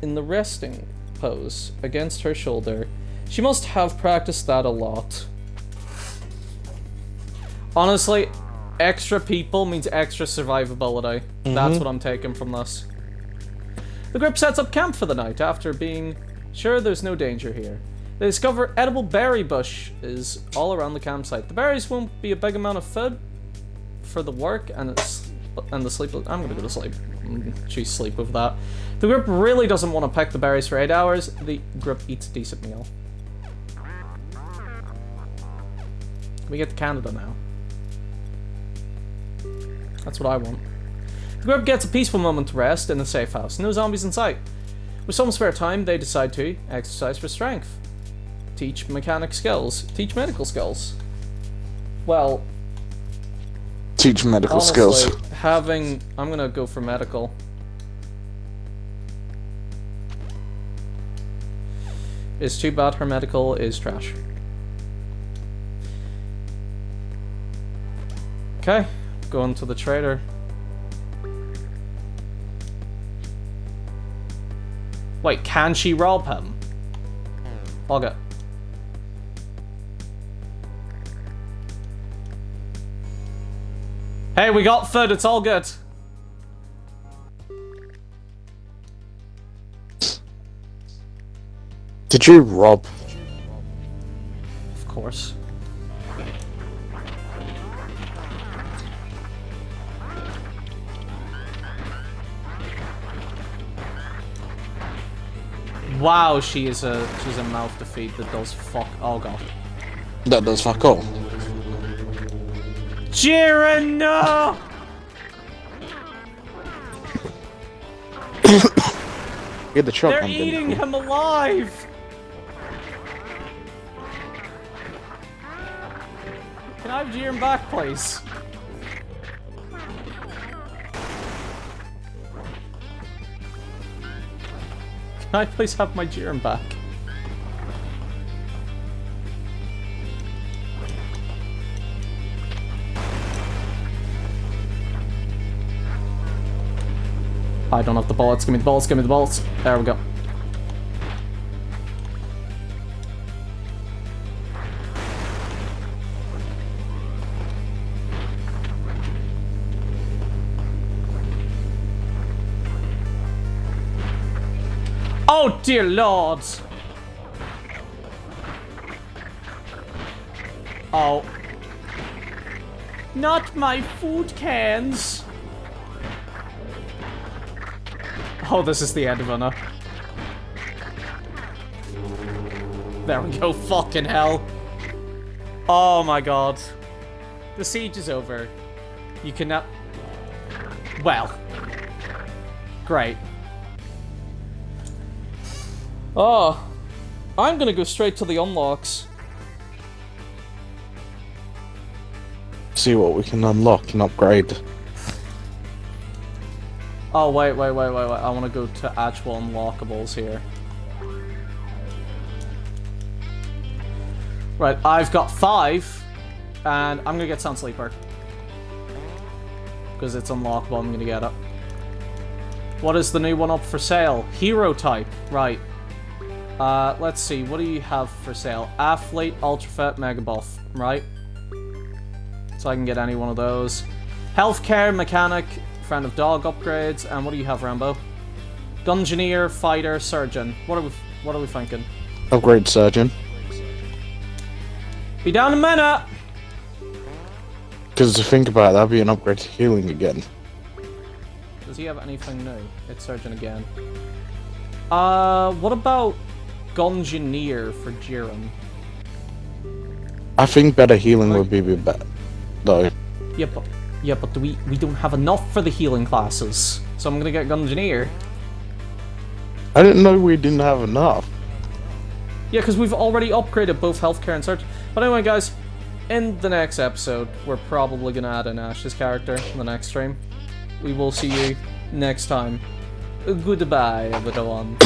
in the resting pose against her shoulder. She must have practiced that a lot. Honestly, extra people means extra survivability. That's what I'm taking from this. The group sets up camp for the night after being sure there's no danger here. They discover edible berry bush is all around the campsite. The berries won't be a big amount of food for the work and the sleep. I'm gonna go to sleep. Choose sleep with that. The group really doesn't want to pick the berries for 8 hours. The group eats a decent meal. We get to Canada now. That's what I want. The group gets a peaceful moment to rest in a safe house. No zombies in sight. With some spare time, they decide to exercise for strength. Teach mechanic skills. Teach medical skills. Well... Teach medical honestly, skills. I'm gonna go for medical. It's too bad her medical is trash. Okay, going to the trader. Wait, can she rob him? I'll go. Hey, we got food, it's all good. Did you rob? Of course. Wow, she's a mouth to feed that does fuck. Oh god. That does fuck all. Jiren, no! Get the truck. They're eating him alive! Can I have Jiren back, please? Can I please have my Jiren back? I don't have the bullets. Give me the bullets. Give me the bullets. There we go. Oh dear lord! Oh. Not my food cans! Oh, this is the end of Una. There we go, fucking hell. Oh my god. The siege is over. You can now... Well. Great. Oh. I'm gonna go straight to the unlocks. See what we can unlock and upgrade. Oh, wait. I want to go to actual unlockables here. Right, I've got 5, and I'm gonna get Sun Sleeper. Because it's unlockable, I'm gonna get it. What is the new one up for sale? Hero type. Right. Let's see. What do you have for sale? Athlete, Ultra Fit, Mega Buff. Right. So I can get any one of those. Healthcare, Mechanic, Friend of Dog upgrades. And what do you have, Rambo? Gungeoneer, Fighter, Surgeon. What are we thinking? Upgrade Surgeon. Be down in a minute! Because to think about it, that'd be an upgrade to healing again. Does he have anything new? It's Surgeon again. What about Gungeoneer for Jiren? I think better healing would be better, though. Yeah, but we don't have enough for the healing classes. So I'm gonna get Gungeoneer. I didn't know we didn't have enough. Yeah, because we've already upgraded both healthcare and search. But anyway, guys, in the next episode, we're probably gonna add in Ash's character in the next stream. We will see you next time. Goodbye, everyone.